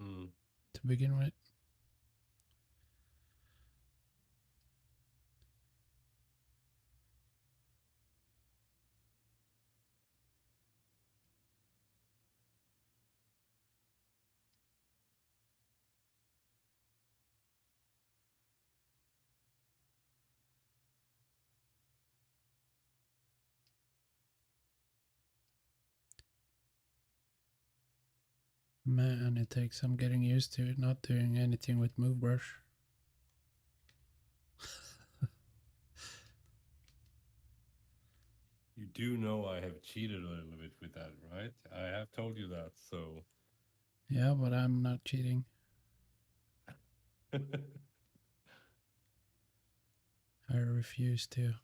mm, to begin with. Man, it takes some getting used to it, not doing anything with MoveBrush. you do know I have cheated a little bit with that, right? I have told you that, so Yeah, but I'm not cheating. I refuse to.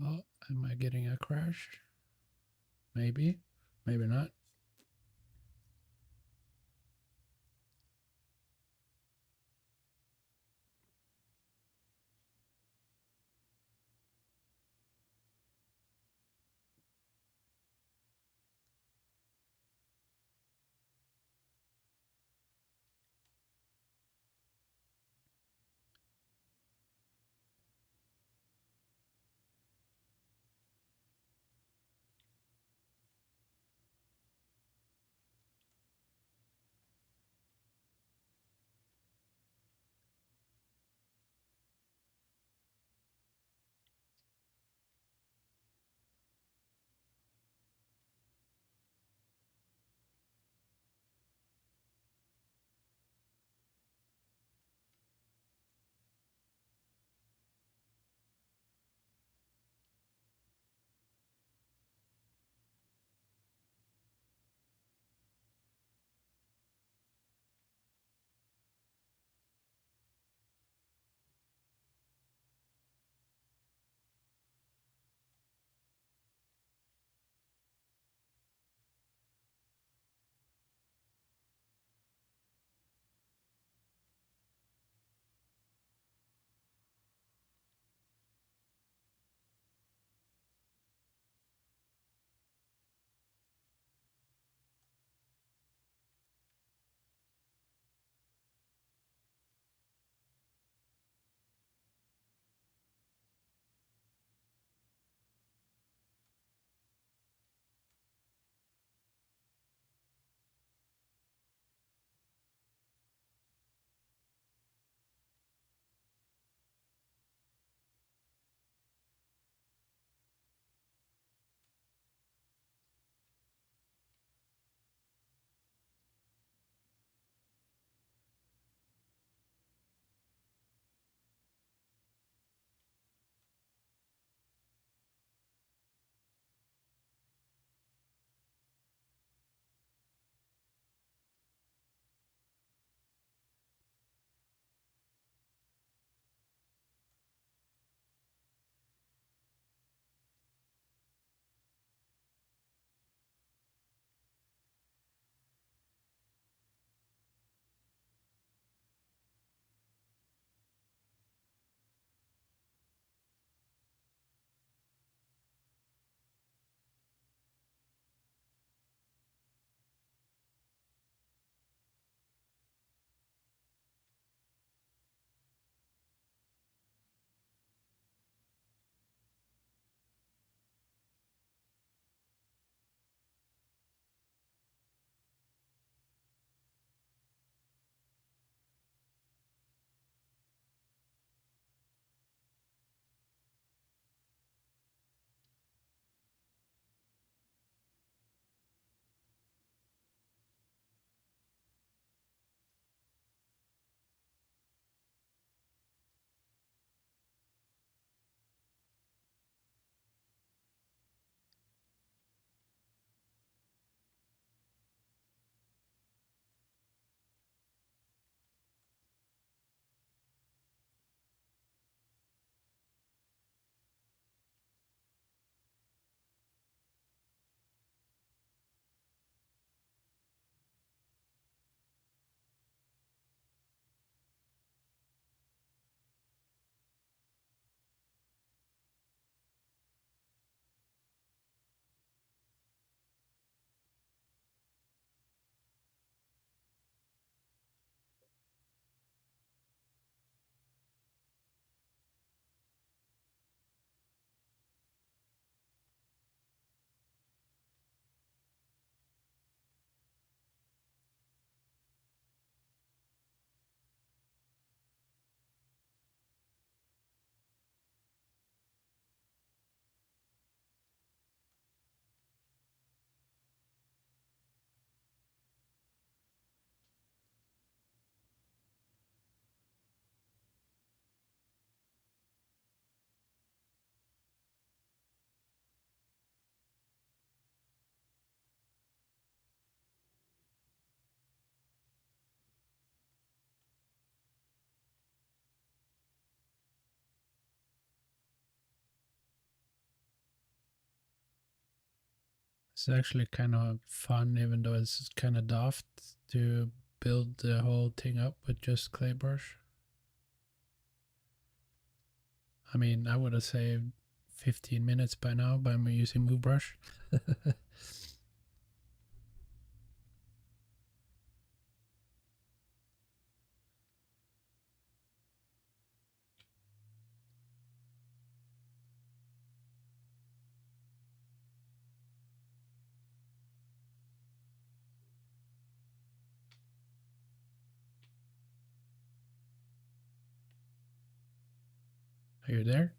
Oh, am I getting a crash? Maybe, maybe not. It's actually kind of fun, even though it's kind of daft to build the whole thing up with just clay brush. I mean, I would have saved 15 minutes by now by me using ZBrush. Are you there?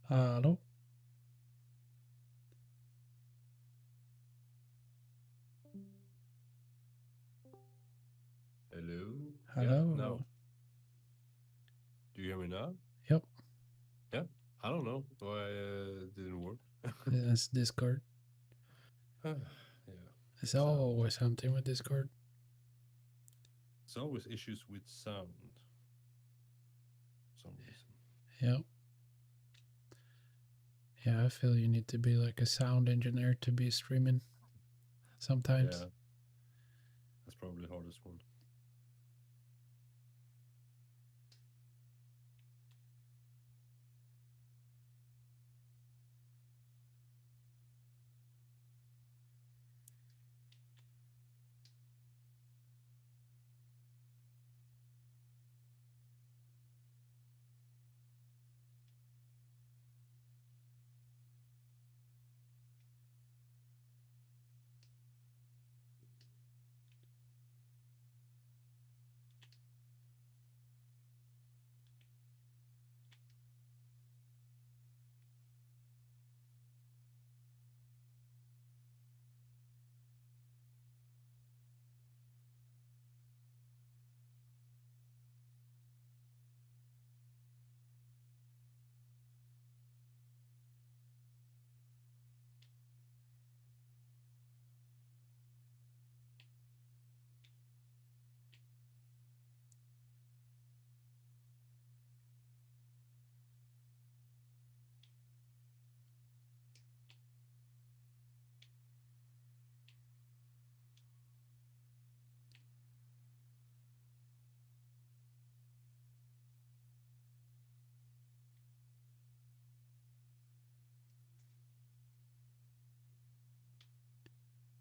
Hello? Hello? Yeah, now. Hello? Do you hear me now? Yep, Yeah. I don't know why it didn't work. it's Discord. Yeah. It's Sound. always something with Discord. It's always issues with sound. For some reason. Yep. Yeah, I feel you need to be like a sound engineer to be streaming sometimes. Yeah. That's probably the hardest one.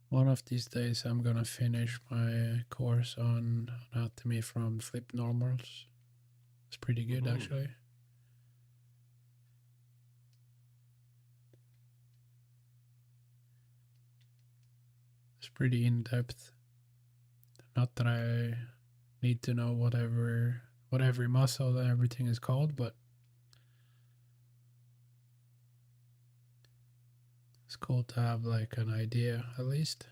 One of these days, I'm gonna finish my course on anatomy from flip normals. It's pretty good, Mm-hmm. actually. It's pretty in depth. Not that I need to know what every muscle and everything is called, but it's cool to have like an idea at least.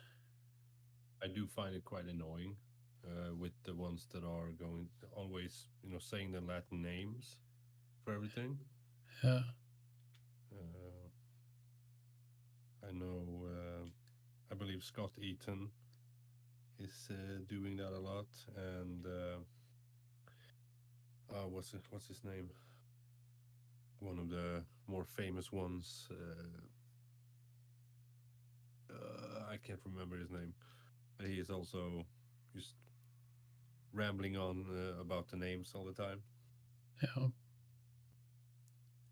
I do find it quite annoying with the ones that are going always, saying the Latin names for everything. Yeah, Uh, I know, I believe Scott Eaton is doing that a lot, and what's his name? One of the more famous ones. I can't remember his name, but he is also just rambling on about the names all the time. yeah,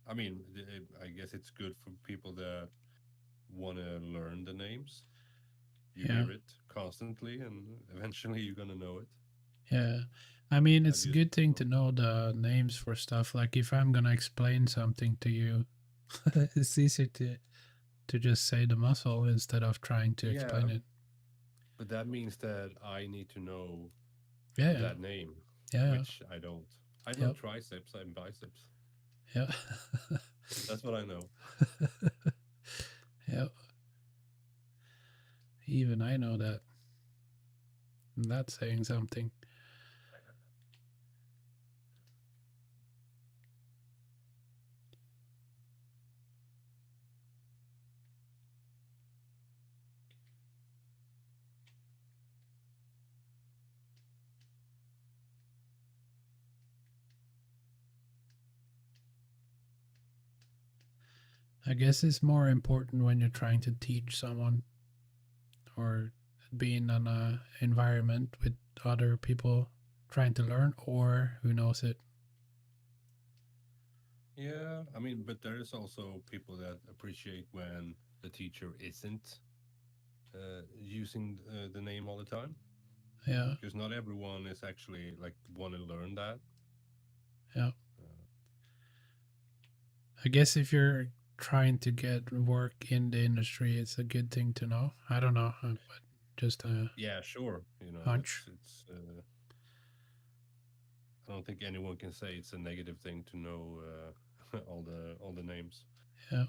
I mean, I guess it's good for people that want to learn the names. You yeah, hear it constantly, and eventually you're gonna know it. yeah. I mean, I've it's a used good thing to know the names for stuff. Like if I'm gonna explain something to you, it's easier to just say the muscle instead of trying to Yeah, explain it. but that means that I need to know Yeah, that name, yeah, which I don't. I know yep, triceps and biceps. yeah, That's what I know. yep. Even I know that. And that's saying something. I guess it's more important when you're trying to teach someone or being in a environment with other people trying to learn, or who knows it. Yeah, I mean, but there is also people that appreciate when the teacher isn't using the name all the time, Yeah, because not everyone is actually like want to learn that. yeah. Uh, I guess if you're trying to get work in the industry, it's a good thing to know. I don't know, but just a yeah, sure. You know, hunch. it's. I don't think anyone can say it's a negative thing to know all the names. Yeah.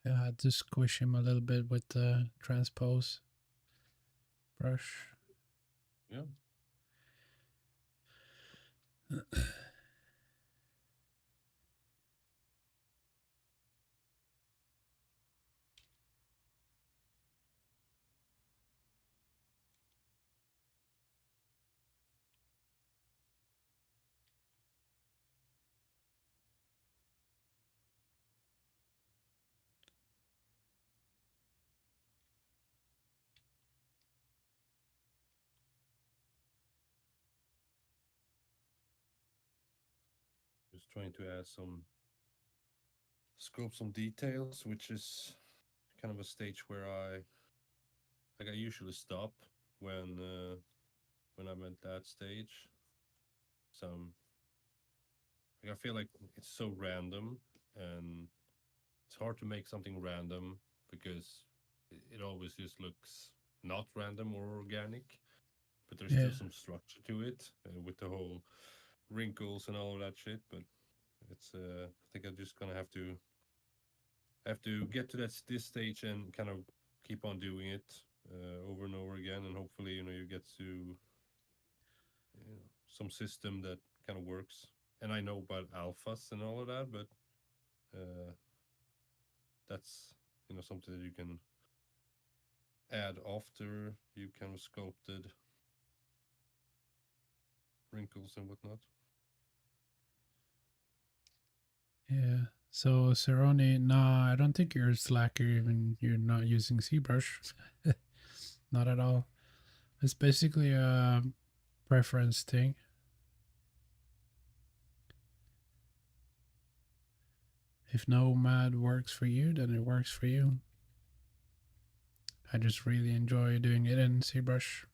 I had to squish him a little bit with the transpose brush. Yeah. Just trying to add some scope, some details, which is kind of a stage where I usually stop when I'm at that stage. Some like I feel like it's so random, and it's hard to make something random because it always just looks not random or organic, but there's Yeah, still some structure to it with the whole wrinkles and all of that shit. But it's I think I'm just gonna have to get to this stage and kind of keep on doing it over and over again, and hopefully you get to some system that kind of works. And I know about alphas and all of that, but uh, that's something that you can add after you kind of sculpted wrinkles and whatnot. yeah. So Cerrone, nah, I don't think you're a slacker. Even you're not using ZBrush, not at all. It's basically a preference thing. If Nomad works for you, then it works for you. I just really enjoy doing it in ZBrush.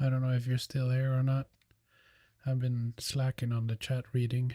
I don't know if you're still here or not. I've been slacking on the chat reading.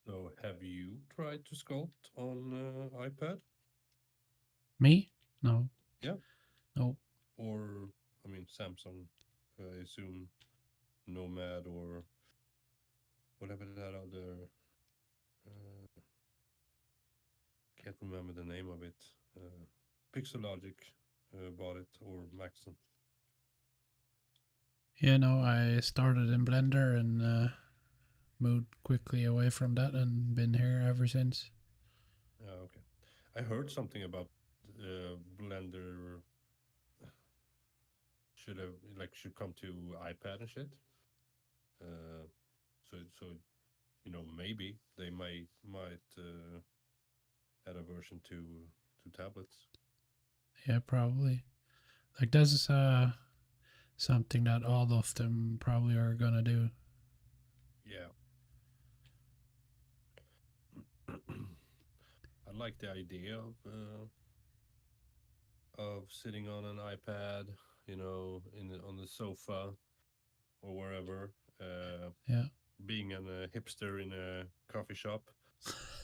So, have you tried to sculpt on iPad? Me? No, Yeah. no. Or, I mean, Samsung, I assume Nomad or whatever that other, uh, can't remember the name of it. Uh, Pixelogic bought it, or Maxon. Yeah, no. I started in Blender and moved quickly away from that and been here ever since. Okay. I heard something about Blender should come to iPad and shit. Uh, so maybe they might add a version to tablets. Yeah, probably. Like this is something that all of them probably are gonna do. Yeah. like the idea of sitting on an iPad, on the sofa or wherever, Yeah. being a hipster in a coffee shop.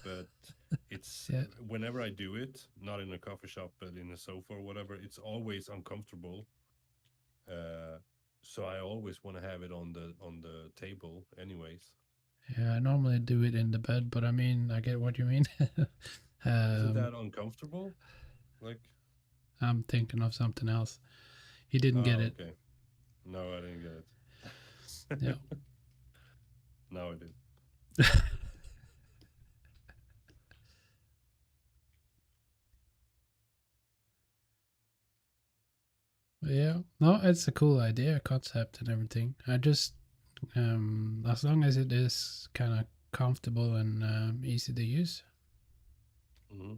But it's Yeah. whenever I do it, not in a coffee shop, but in a sofa or whatever, it's always uncomfortable. Uh, so I always want to have it on the table, anyways. Yeah, I normally do it in the bed, but I mean, I get what you mean. Isn't um, that uncomfortable? Like, I'm thinking of something else. He didn't get oh, it. okay. No, I didn't get Yeah. it. Now I did. Yeah. No, it's a cool idea, concept, and everything. I just, as long as it is kind of comfortable and easy to use. Hmm.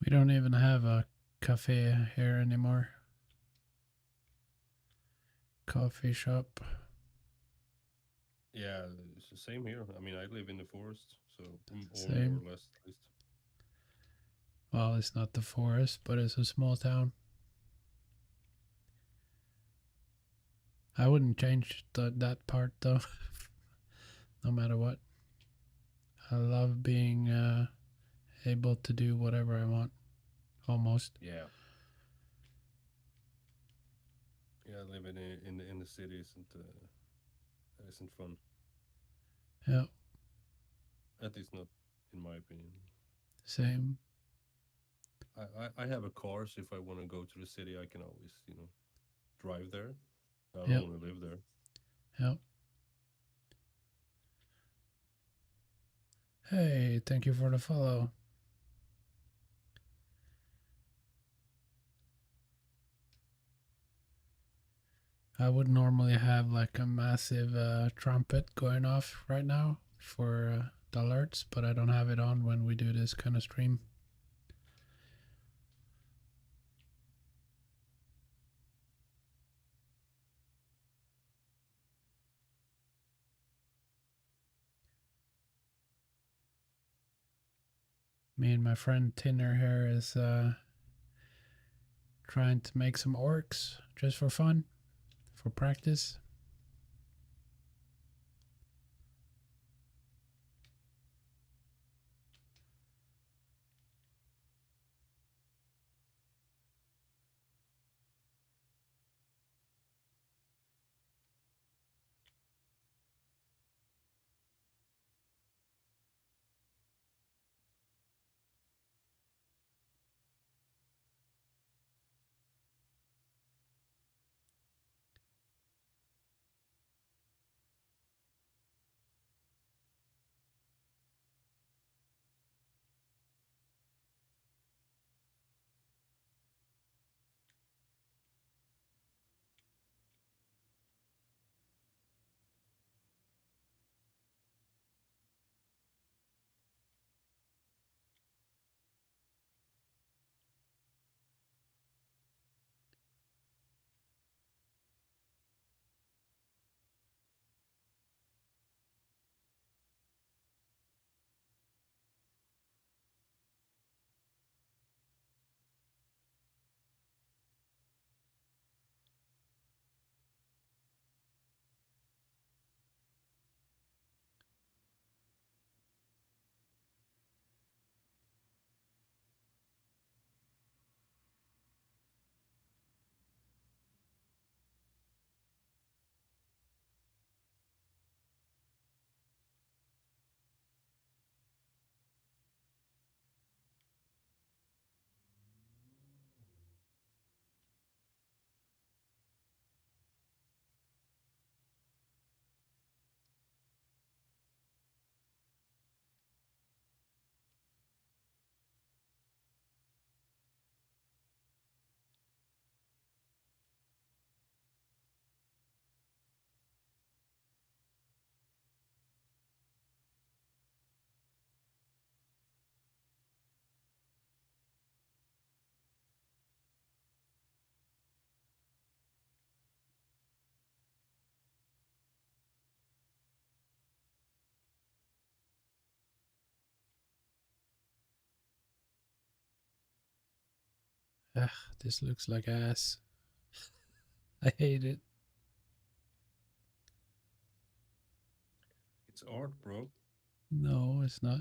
We don't even have a cafe here anymore. Coffee shop. Yeah, it's the same here. I mean, I live in the forest, so or more Same. or less, at least. Well, it's not the forest, but it's a small town. I wouldn't change that part though, no matter what. I love being able to do whatever I want, almost. Yeah, yeah. Living in the city isn't fun. Yeah, At least not in my opinion. same. I have a car, so if I want to go to the city, I can always drive there. I don't Yep, want to live there. yep. Hey, thank you for the follow. I would normally have like a massive trumpet going off right now for the alerts, but I don't have it on when we do this kind of stream. Me and my friend Tinner here is trying to make some orcs just for fun, for practice. Ugh, this looks like ass. I hate it. It's art, bro. No, it's not.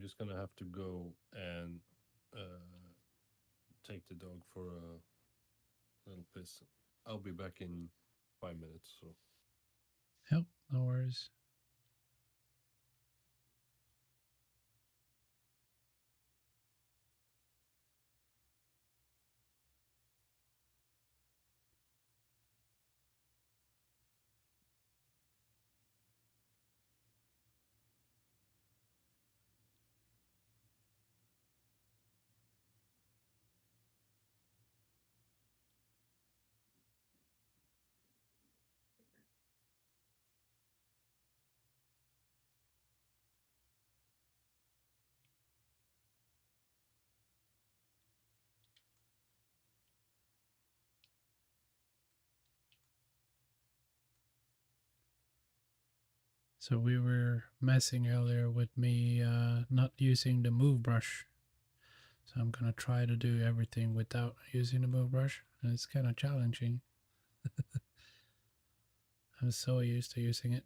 just gonna have to go and take the dog for a little piss. I'll be back in 5 minutes. So Yep, no worries. So we were messing earlier with me not using the move brush. So I'm gonna try to do everything without using the move brush, and it's kind of challenging. I'm so used to using it.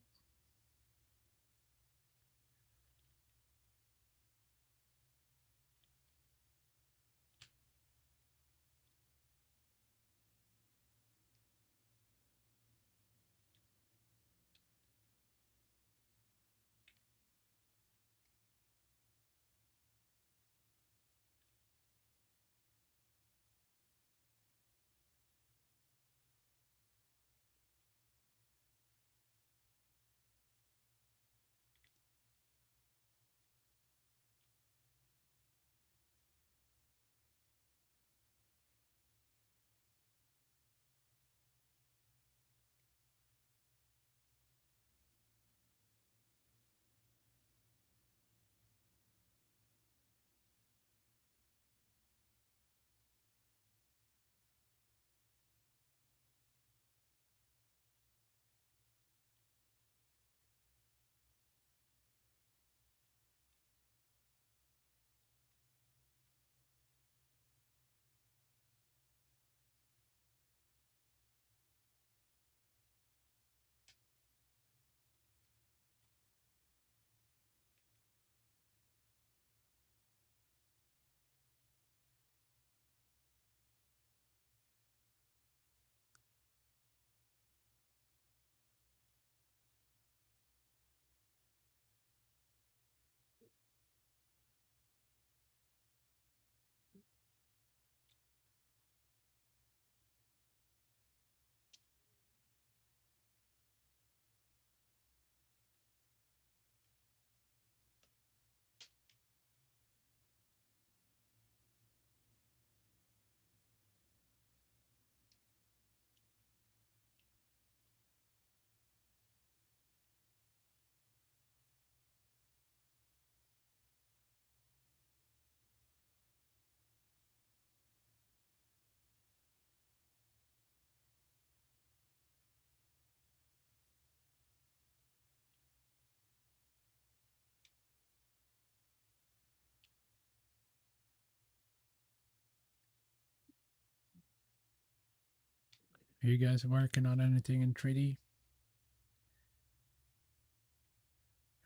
Are you guys working on anything in 3D?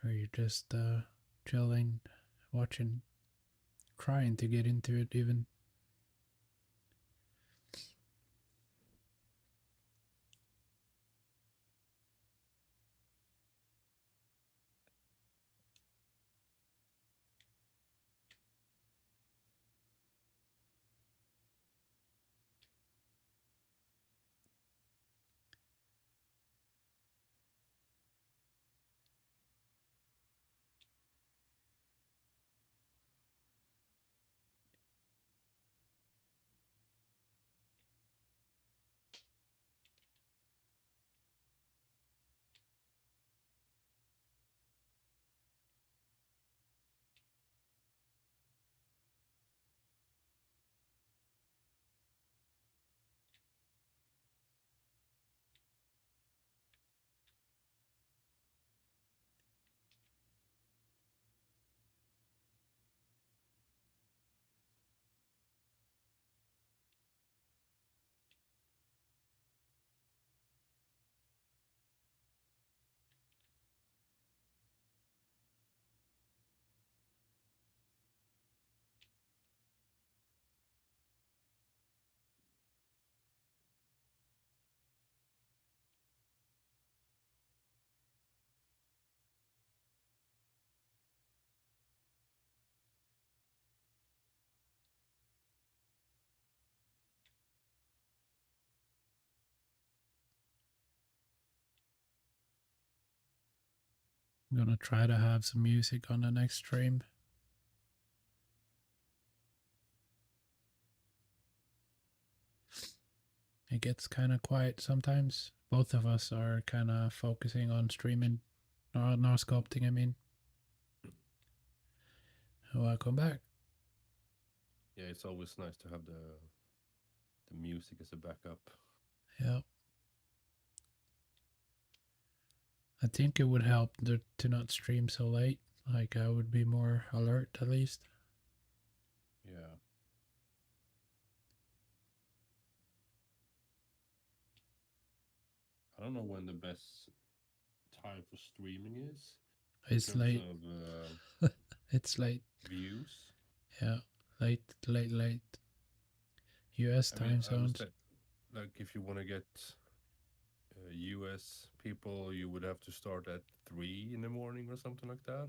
Or are you just chilling, watching, trying to get into it even? I'm gonna try to have some music on the next stream. It gets kind of quiet sometimes. Both of us are kind of focusing on streaming, no sculpting. I mean, welcome back. Yeah, it's always nice to have the music as a backup. Yeah. I think it would help to not stream so late. Like I would be more alert at least. Yeah. I don't know when the best time for streaming is in It's terms late. of It's late. views. Yeah, late. U.S. I mean, time I was zones. like, if you want to get US people, you would have to start at 3 in the morning or something like that.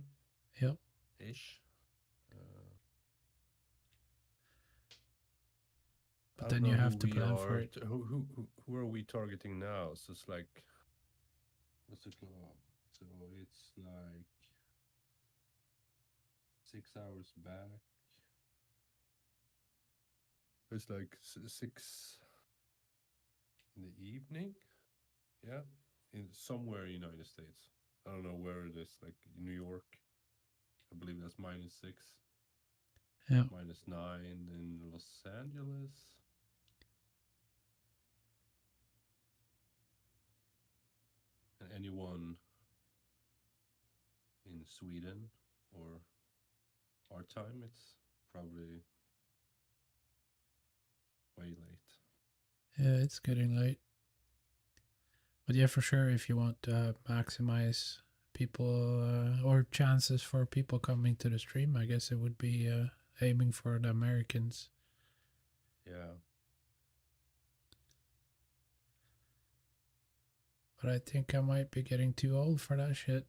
Yep. Ish. Uh, But I don't then you know who have to we plan for are. it. Who are we targeting now? So it's like, what's the clock? So it's like 6 hours back. It's like 6 in the evening. Yeah, in somewhere in the United States. I don't know where it is. Like New York, I believe that's -6, Yeah. -9 in Los Angeles. And anyone in Sweden or our time, it's probably way late. Yeah, it's getting late. But yeah, for sure, if you want to maximize people or chances for people coming to the stream, I guess it would be aiming for the Americans. Yeah. But I think I might be getting too old for that shit.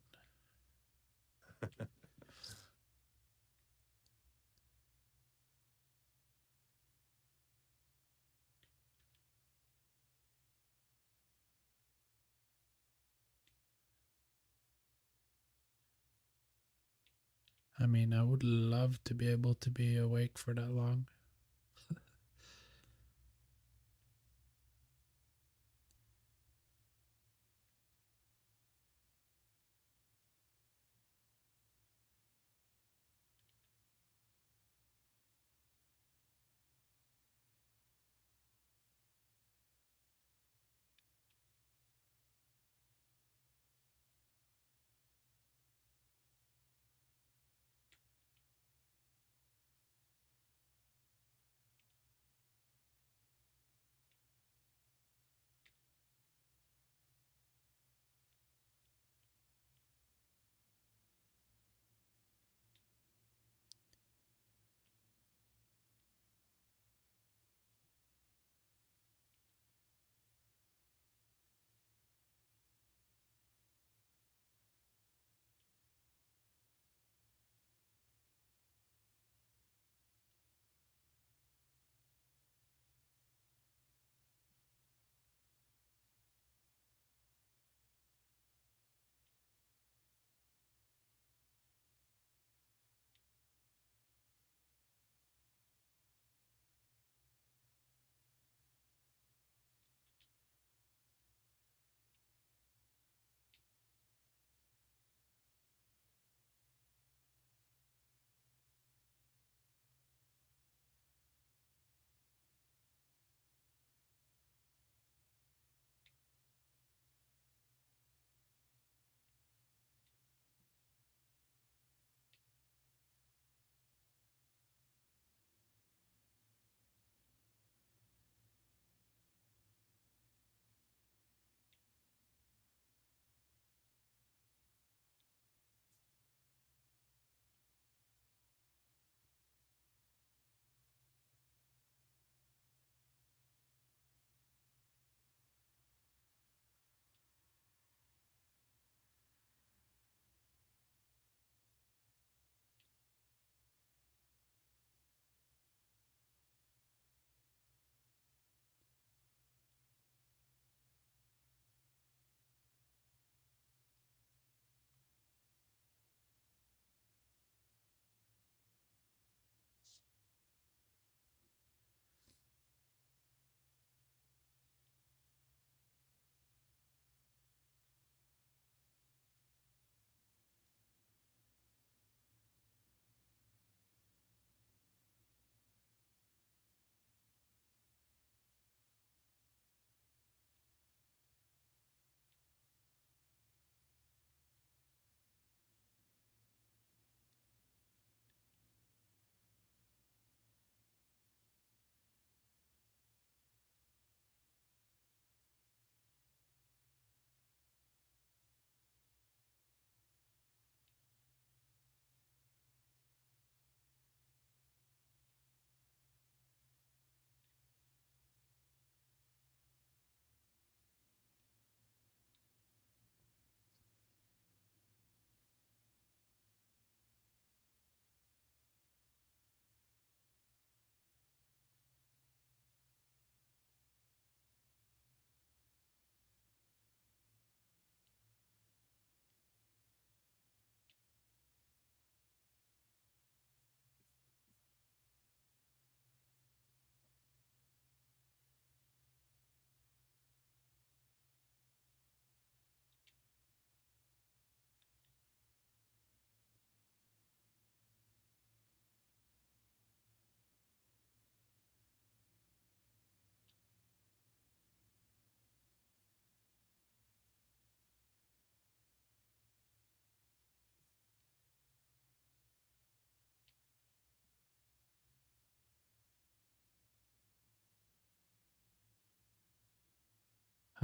I mean, I would love to be able to be awake for that long.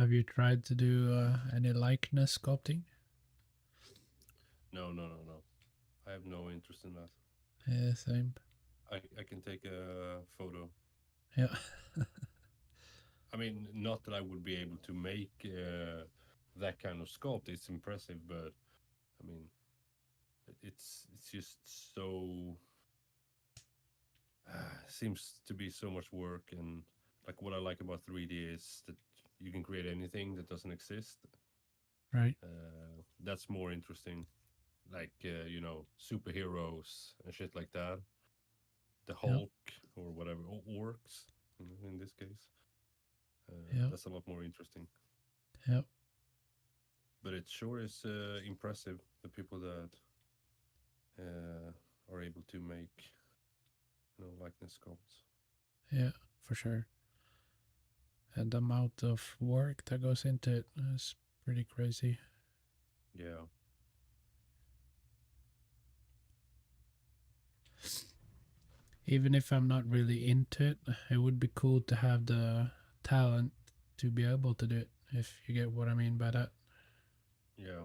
Have you tried to do any likeness sculpting? No. I have no interest in that. Yeah, same. I can take a photo. Yeah. I mean, not that I would be able to make that kind of sculpt. It's impressive, but I mean, it's just so seems to be so much work. And like what I like about 3D is that you can create anything that doesn't exist. Right. That's more interesting. Like superheroes and shit like that. The Yep. Hulk or whatever, or orcs in this case. Yep. That's a lot more interesting. Yep. But it sure is impressive, the people that are able to make likeness sculpts. Yeah, for sure. And the amount of work that goes into it is pretty crazy. Yeah. Even if I'm not really into it, it would be cool to have the talent to be able to do it, if you get what I mean by that. Yeah.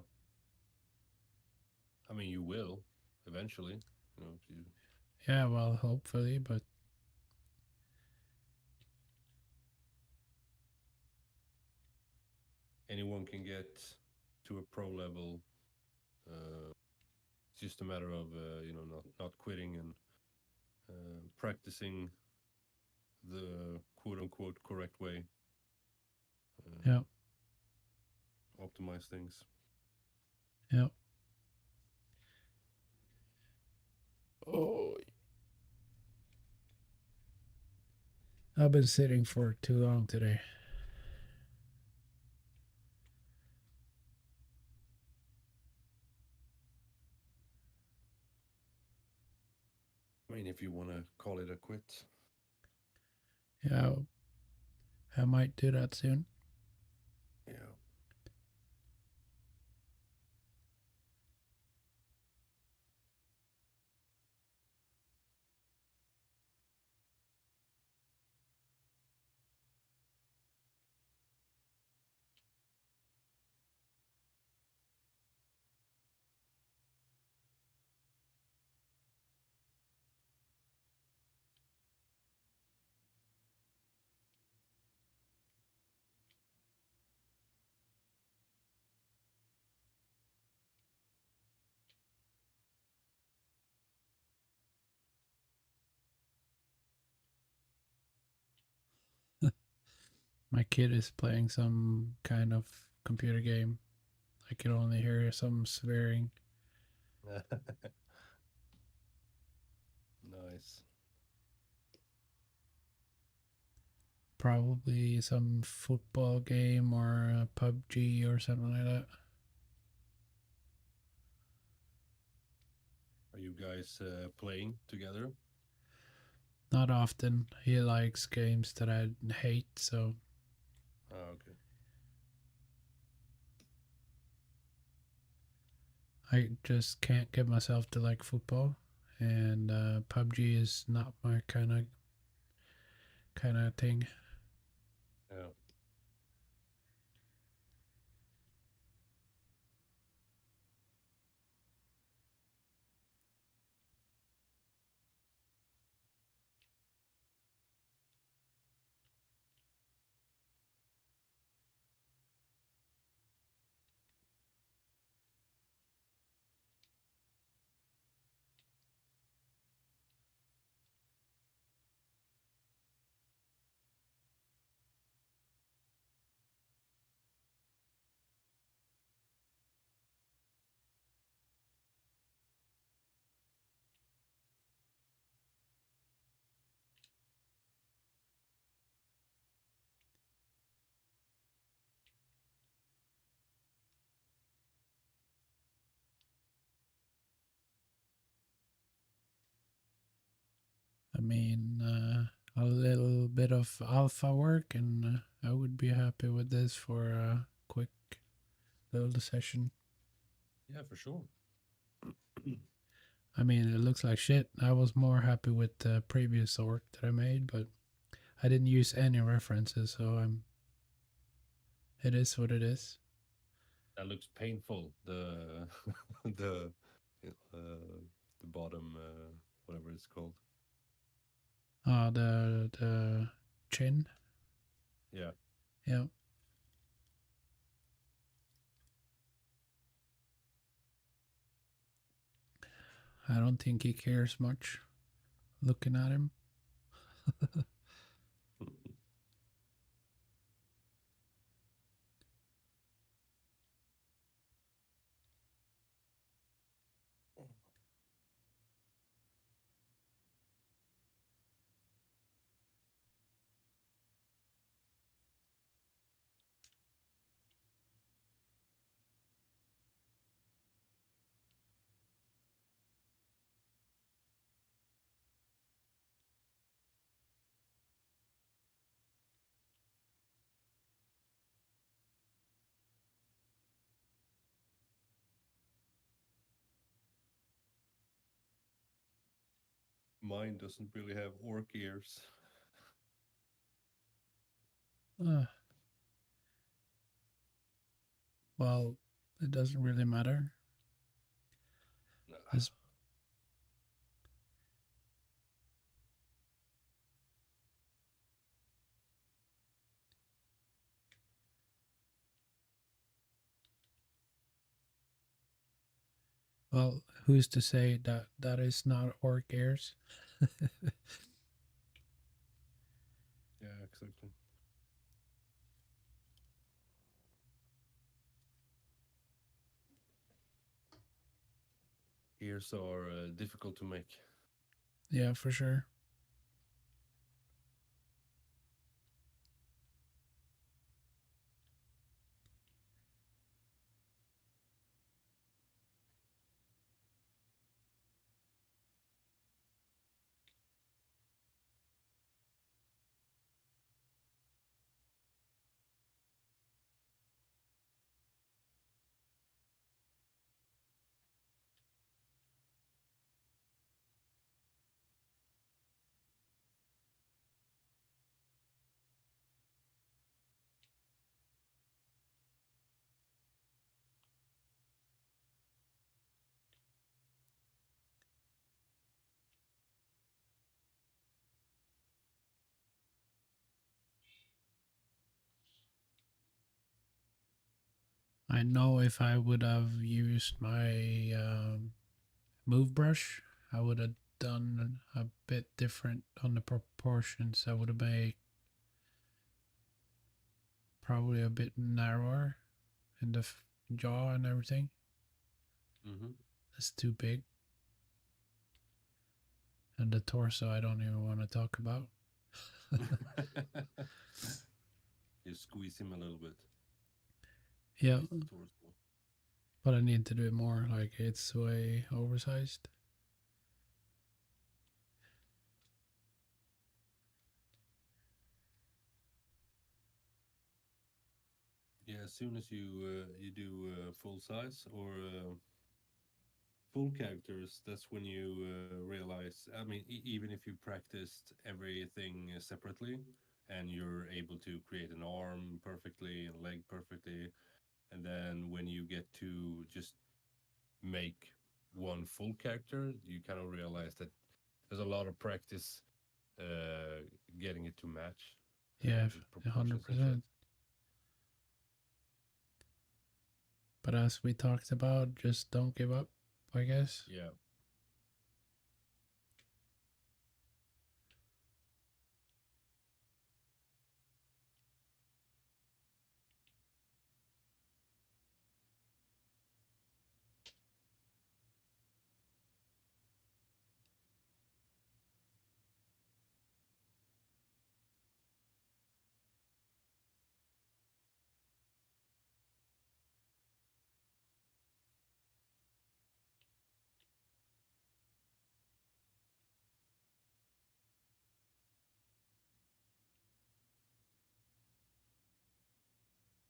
I mean, you will eventually. If you Yeah, well, hopefully, but anyone can get to a pro level. It's just a matter of not quitting and practicing the quote unquote correct way. yeah, Optimize things. yeah. Oh, I've been sitting for too long today. I mean, if you want to call it a quit. Yeah, I might do that soon. Yeah. My kid is playing some kind of computer game. I can only hear some swearing. Nice. Probably some football game or a PUBG or something like that. Are you guys playing together? Not often. He likes games that I hate, so Okay. I just can't get myself to like football. And PUBG is not my kind of thing. Yeah. I mean, a little bit of alpha work, and I would be happy with this for a quick little session. Yeah, for sure. I mean, it looks like shit. I was more happy with the previous work that I made, but I didn't use any references, so I'm It is what it is. That looks painful. The the the bottom, whatever it's called. The chin. Yeah. Yeah. I don't think he cares much. Looking at him. Mine doesn't really have orc ears. Uh, well, it doesn't really matter. Nah. As well, who's to say that that is not orc ears? Yeah, exactly. Ears are difficult to make. Yeah, for sure. I know if I would have used my move brush, I would have done a bit different on the proportions. I would have made probably a bit narrower in the jaw and everything. Mm-hmm. It's too big. And the torso, I don't even want to talk about. You squeeze him a little bit. Yeah, Squeeze the torso. but I need to do it more. Like, it's way oversized. Yeah, as soon as you do full size or full characters, that's when you realize. I mean, even if you practiced everything separately, and you're able to create an arm perfectly and leg perfectly, and then when you get to just make one full character, you kind of realize that there's a lot of practice uh, getting it to match Yeah, with proportions and shit. 100%. But as we talked about, just don't give up, I guess. Yeah.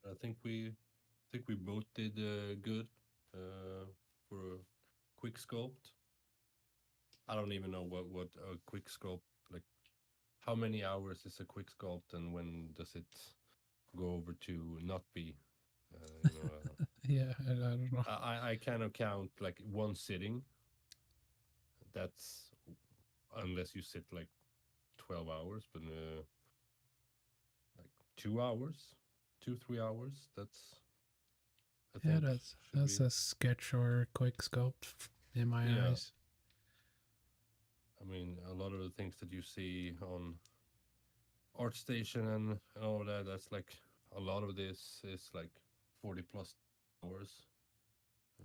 I think we both did good for a quick sculpt. I don't even know what a quick sculpt like. How many hours is a quick sculpt, and when does it go over to not be. You know, Yeah, I don't know. I kind of count like one sitting. That's unless you sit like 12 hours, but like 2 hours, 2 3 hours. That's I Yeah, think should that's be. a sketch or quick sculpt in my Yeah, eyes. I mean a lot of the things that you see on ArtStation and all that. That's like a lot of this is like 40 plus hours.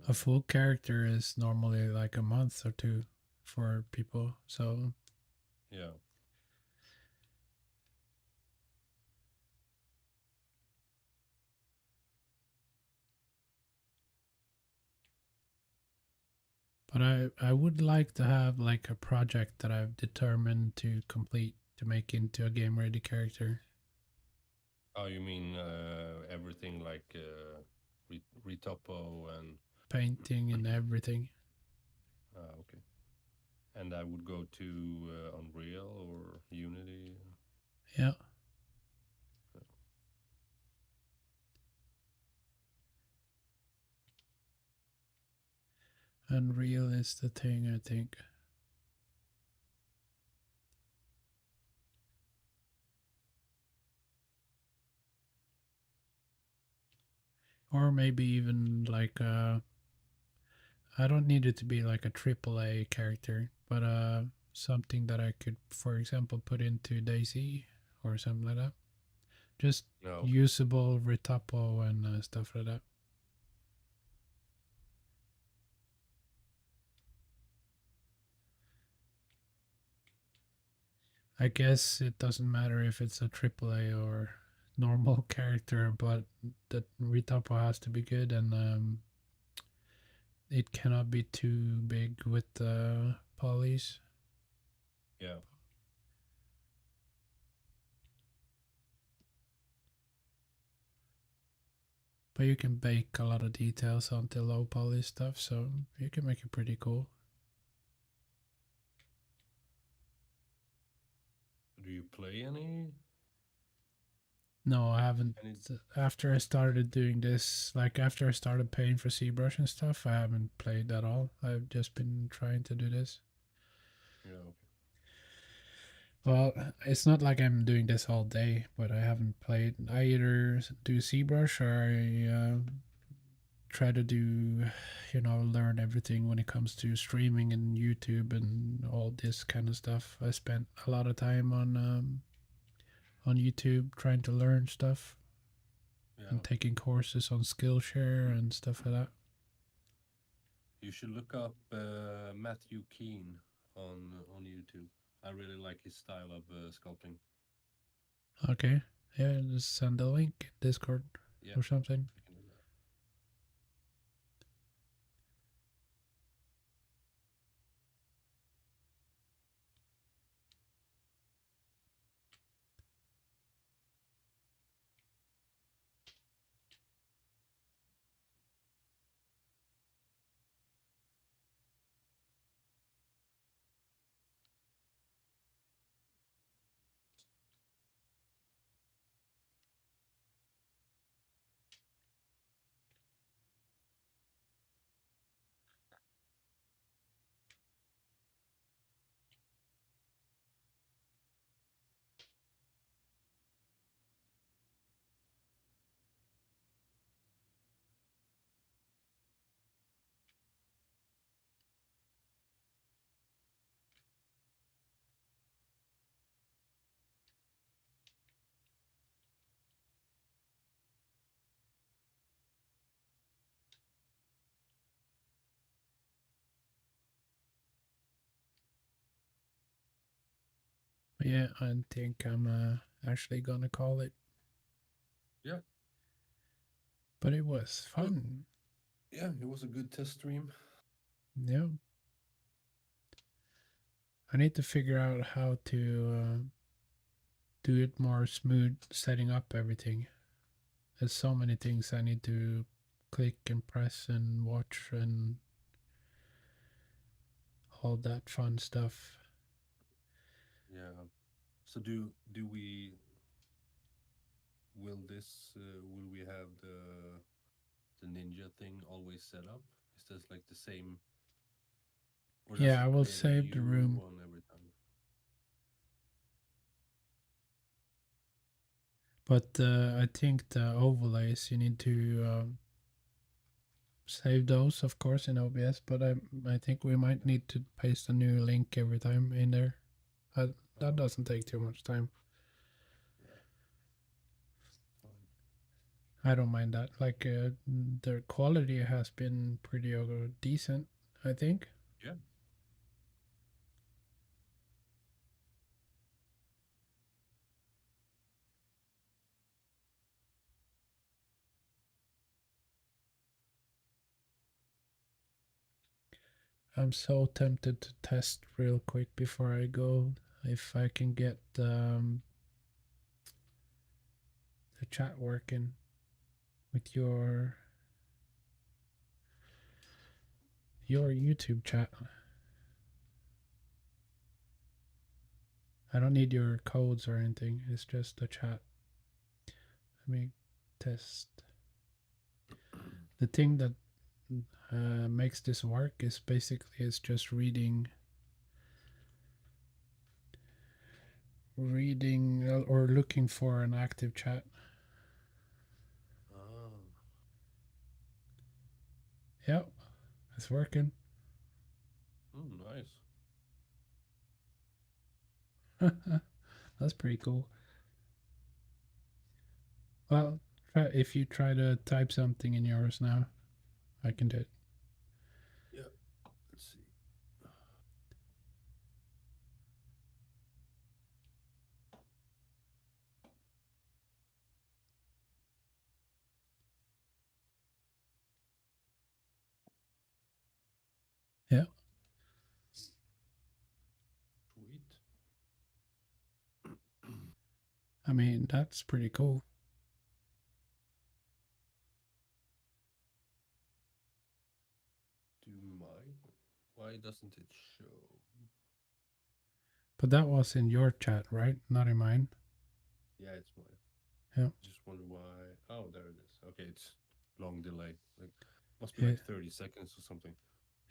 A Uh, full character is normally like a month or two for people. So, yeah, but I would like to have like a project that I've determined to complete to make into a game ready character. oh, you mean everything like retopo and Painting and everything. okay. And I would go to Unreal or Unity. Yeah. Unreal is the thing, I think. Or maybe even like I don't need it to be like a triple A character, but something that I could, for example, put into Daisy or something like that. Just No, okay. usable retopo and stuff like that. I guess it doesn't matter if it's a triple A or normal character, but the retopo has to be good, and it cannot be too big with the polys. Yeah, But you can bake a lot of details onto low poly stuff, so you can make it pretty cool. do you play any No, I haven't. any? After I started doing this, like after I started paying for ZBrush and stuff, I haven't played at all. I've just been trying to do this. Yeah, okay. Well, it's not like I'm doing this all day, but I haven't played. I either do ZBrush or I try to do, learn everything when it comes to streaming and YouTube and all this kind of stuff. I spent a lot of time on YouTube trying to learn stuff and Yeah. taking courses on Skillshare and stuff like that. You should look up Matthew Keane on YouTube. I really like his style of sculpting. Okay. Yeah, just send a link in Discord Yeah, or something. I can do that. But yeah, I think I'm actually gonna call it. Yeah. But it was Well, fun. yeah, it was a good test stream. Yeah. I need to figure out how to do it more smooth, setting up everything. There's so many things I need to click and press and watch and all that fun stuff. Yeah. So do we will we have the ninja thing always set up? Is this like the same, or does Yeah, I it will create a save the new room. one every time? But I think the overlays you need to save those, of course, in OBS. But I think we might need to paste a new link every time in there. That Oh, doesn't take too much time. yeah, fine. I don't mind that. Like the quality has been pretty decent, I think. Yeah. I'm so tempted to test real quick before I go if I can get the chat working with your YouTube chat. I don't need your codes or anything. It's just the chat. Let me test. The thing that makes this work is basically it's just reading or looking for an active chat. Oh, Yep, it's working. nice. That's pretty cool. Well, if you try to type something in yours now, I can do it. Yeah. Let's see. Yeah, Sweet. I mean that's pretty cool. Do mine? Why doesn't it show? But that was in your chat, right? Not in mine. Yeah, it's mine. Yeah, Just wonder why. Oh, there it is. Okay, it's long delay. Like must be like it, 30 seconds or something.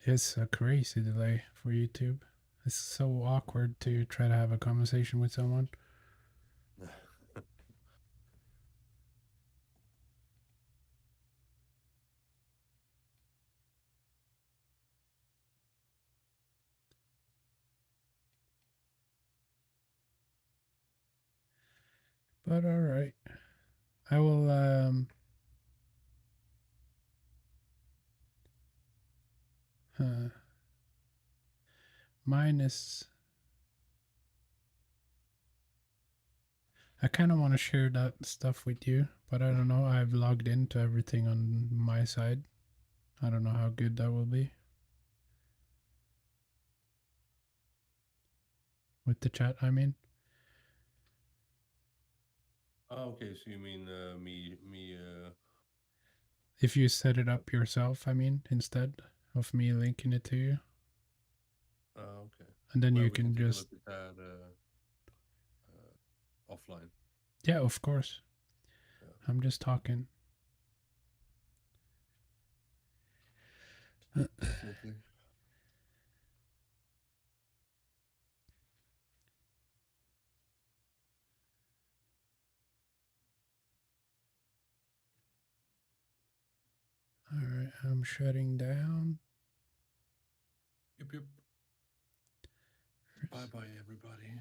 it's a crazy delay for YouTube. It's so awkward to try to have a conversation with someone. But all right, I will. Mine is. I kind of want to share that stuff with you, but I don't know. I've logged into everything on my side. I don't know how good that will be with the chat. I mean, Oh, okay. So you mean me? if you set it up yourself, I mean, instead of me linking it to you, Okay. and then Well, you we can can take a just. look at that offline. Yeah, of course. Yeah, I'm just talking. All definitely. right, I'm shutting down. Yep, yep. Bye, bye, everybody.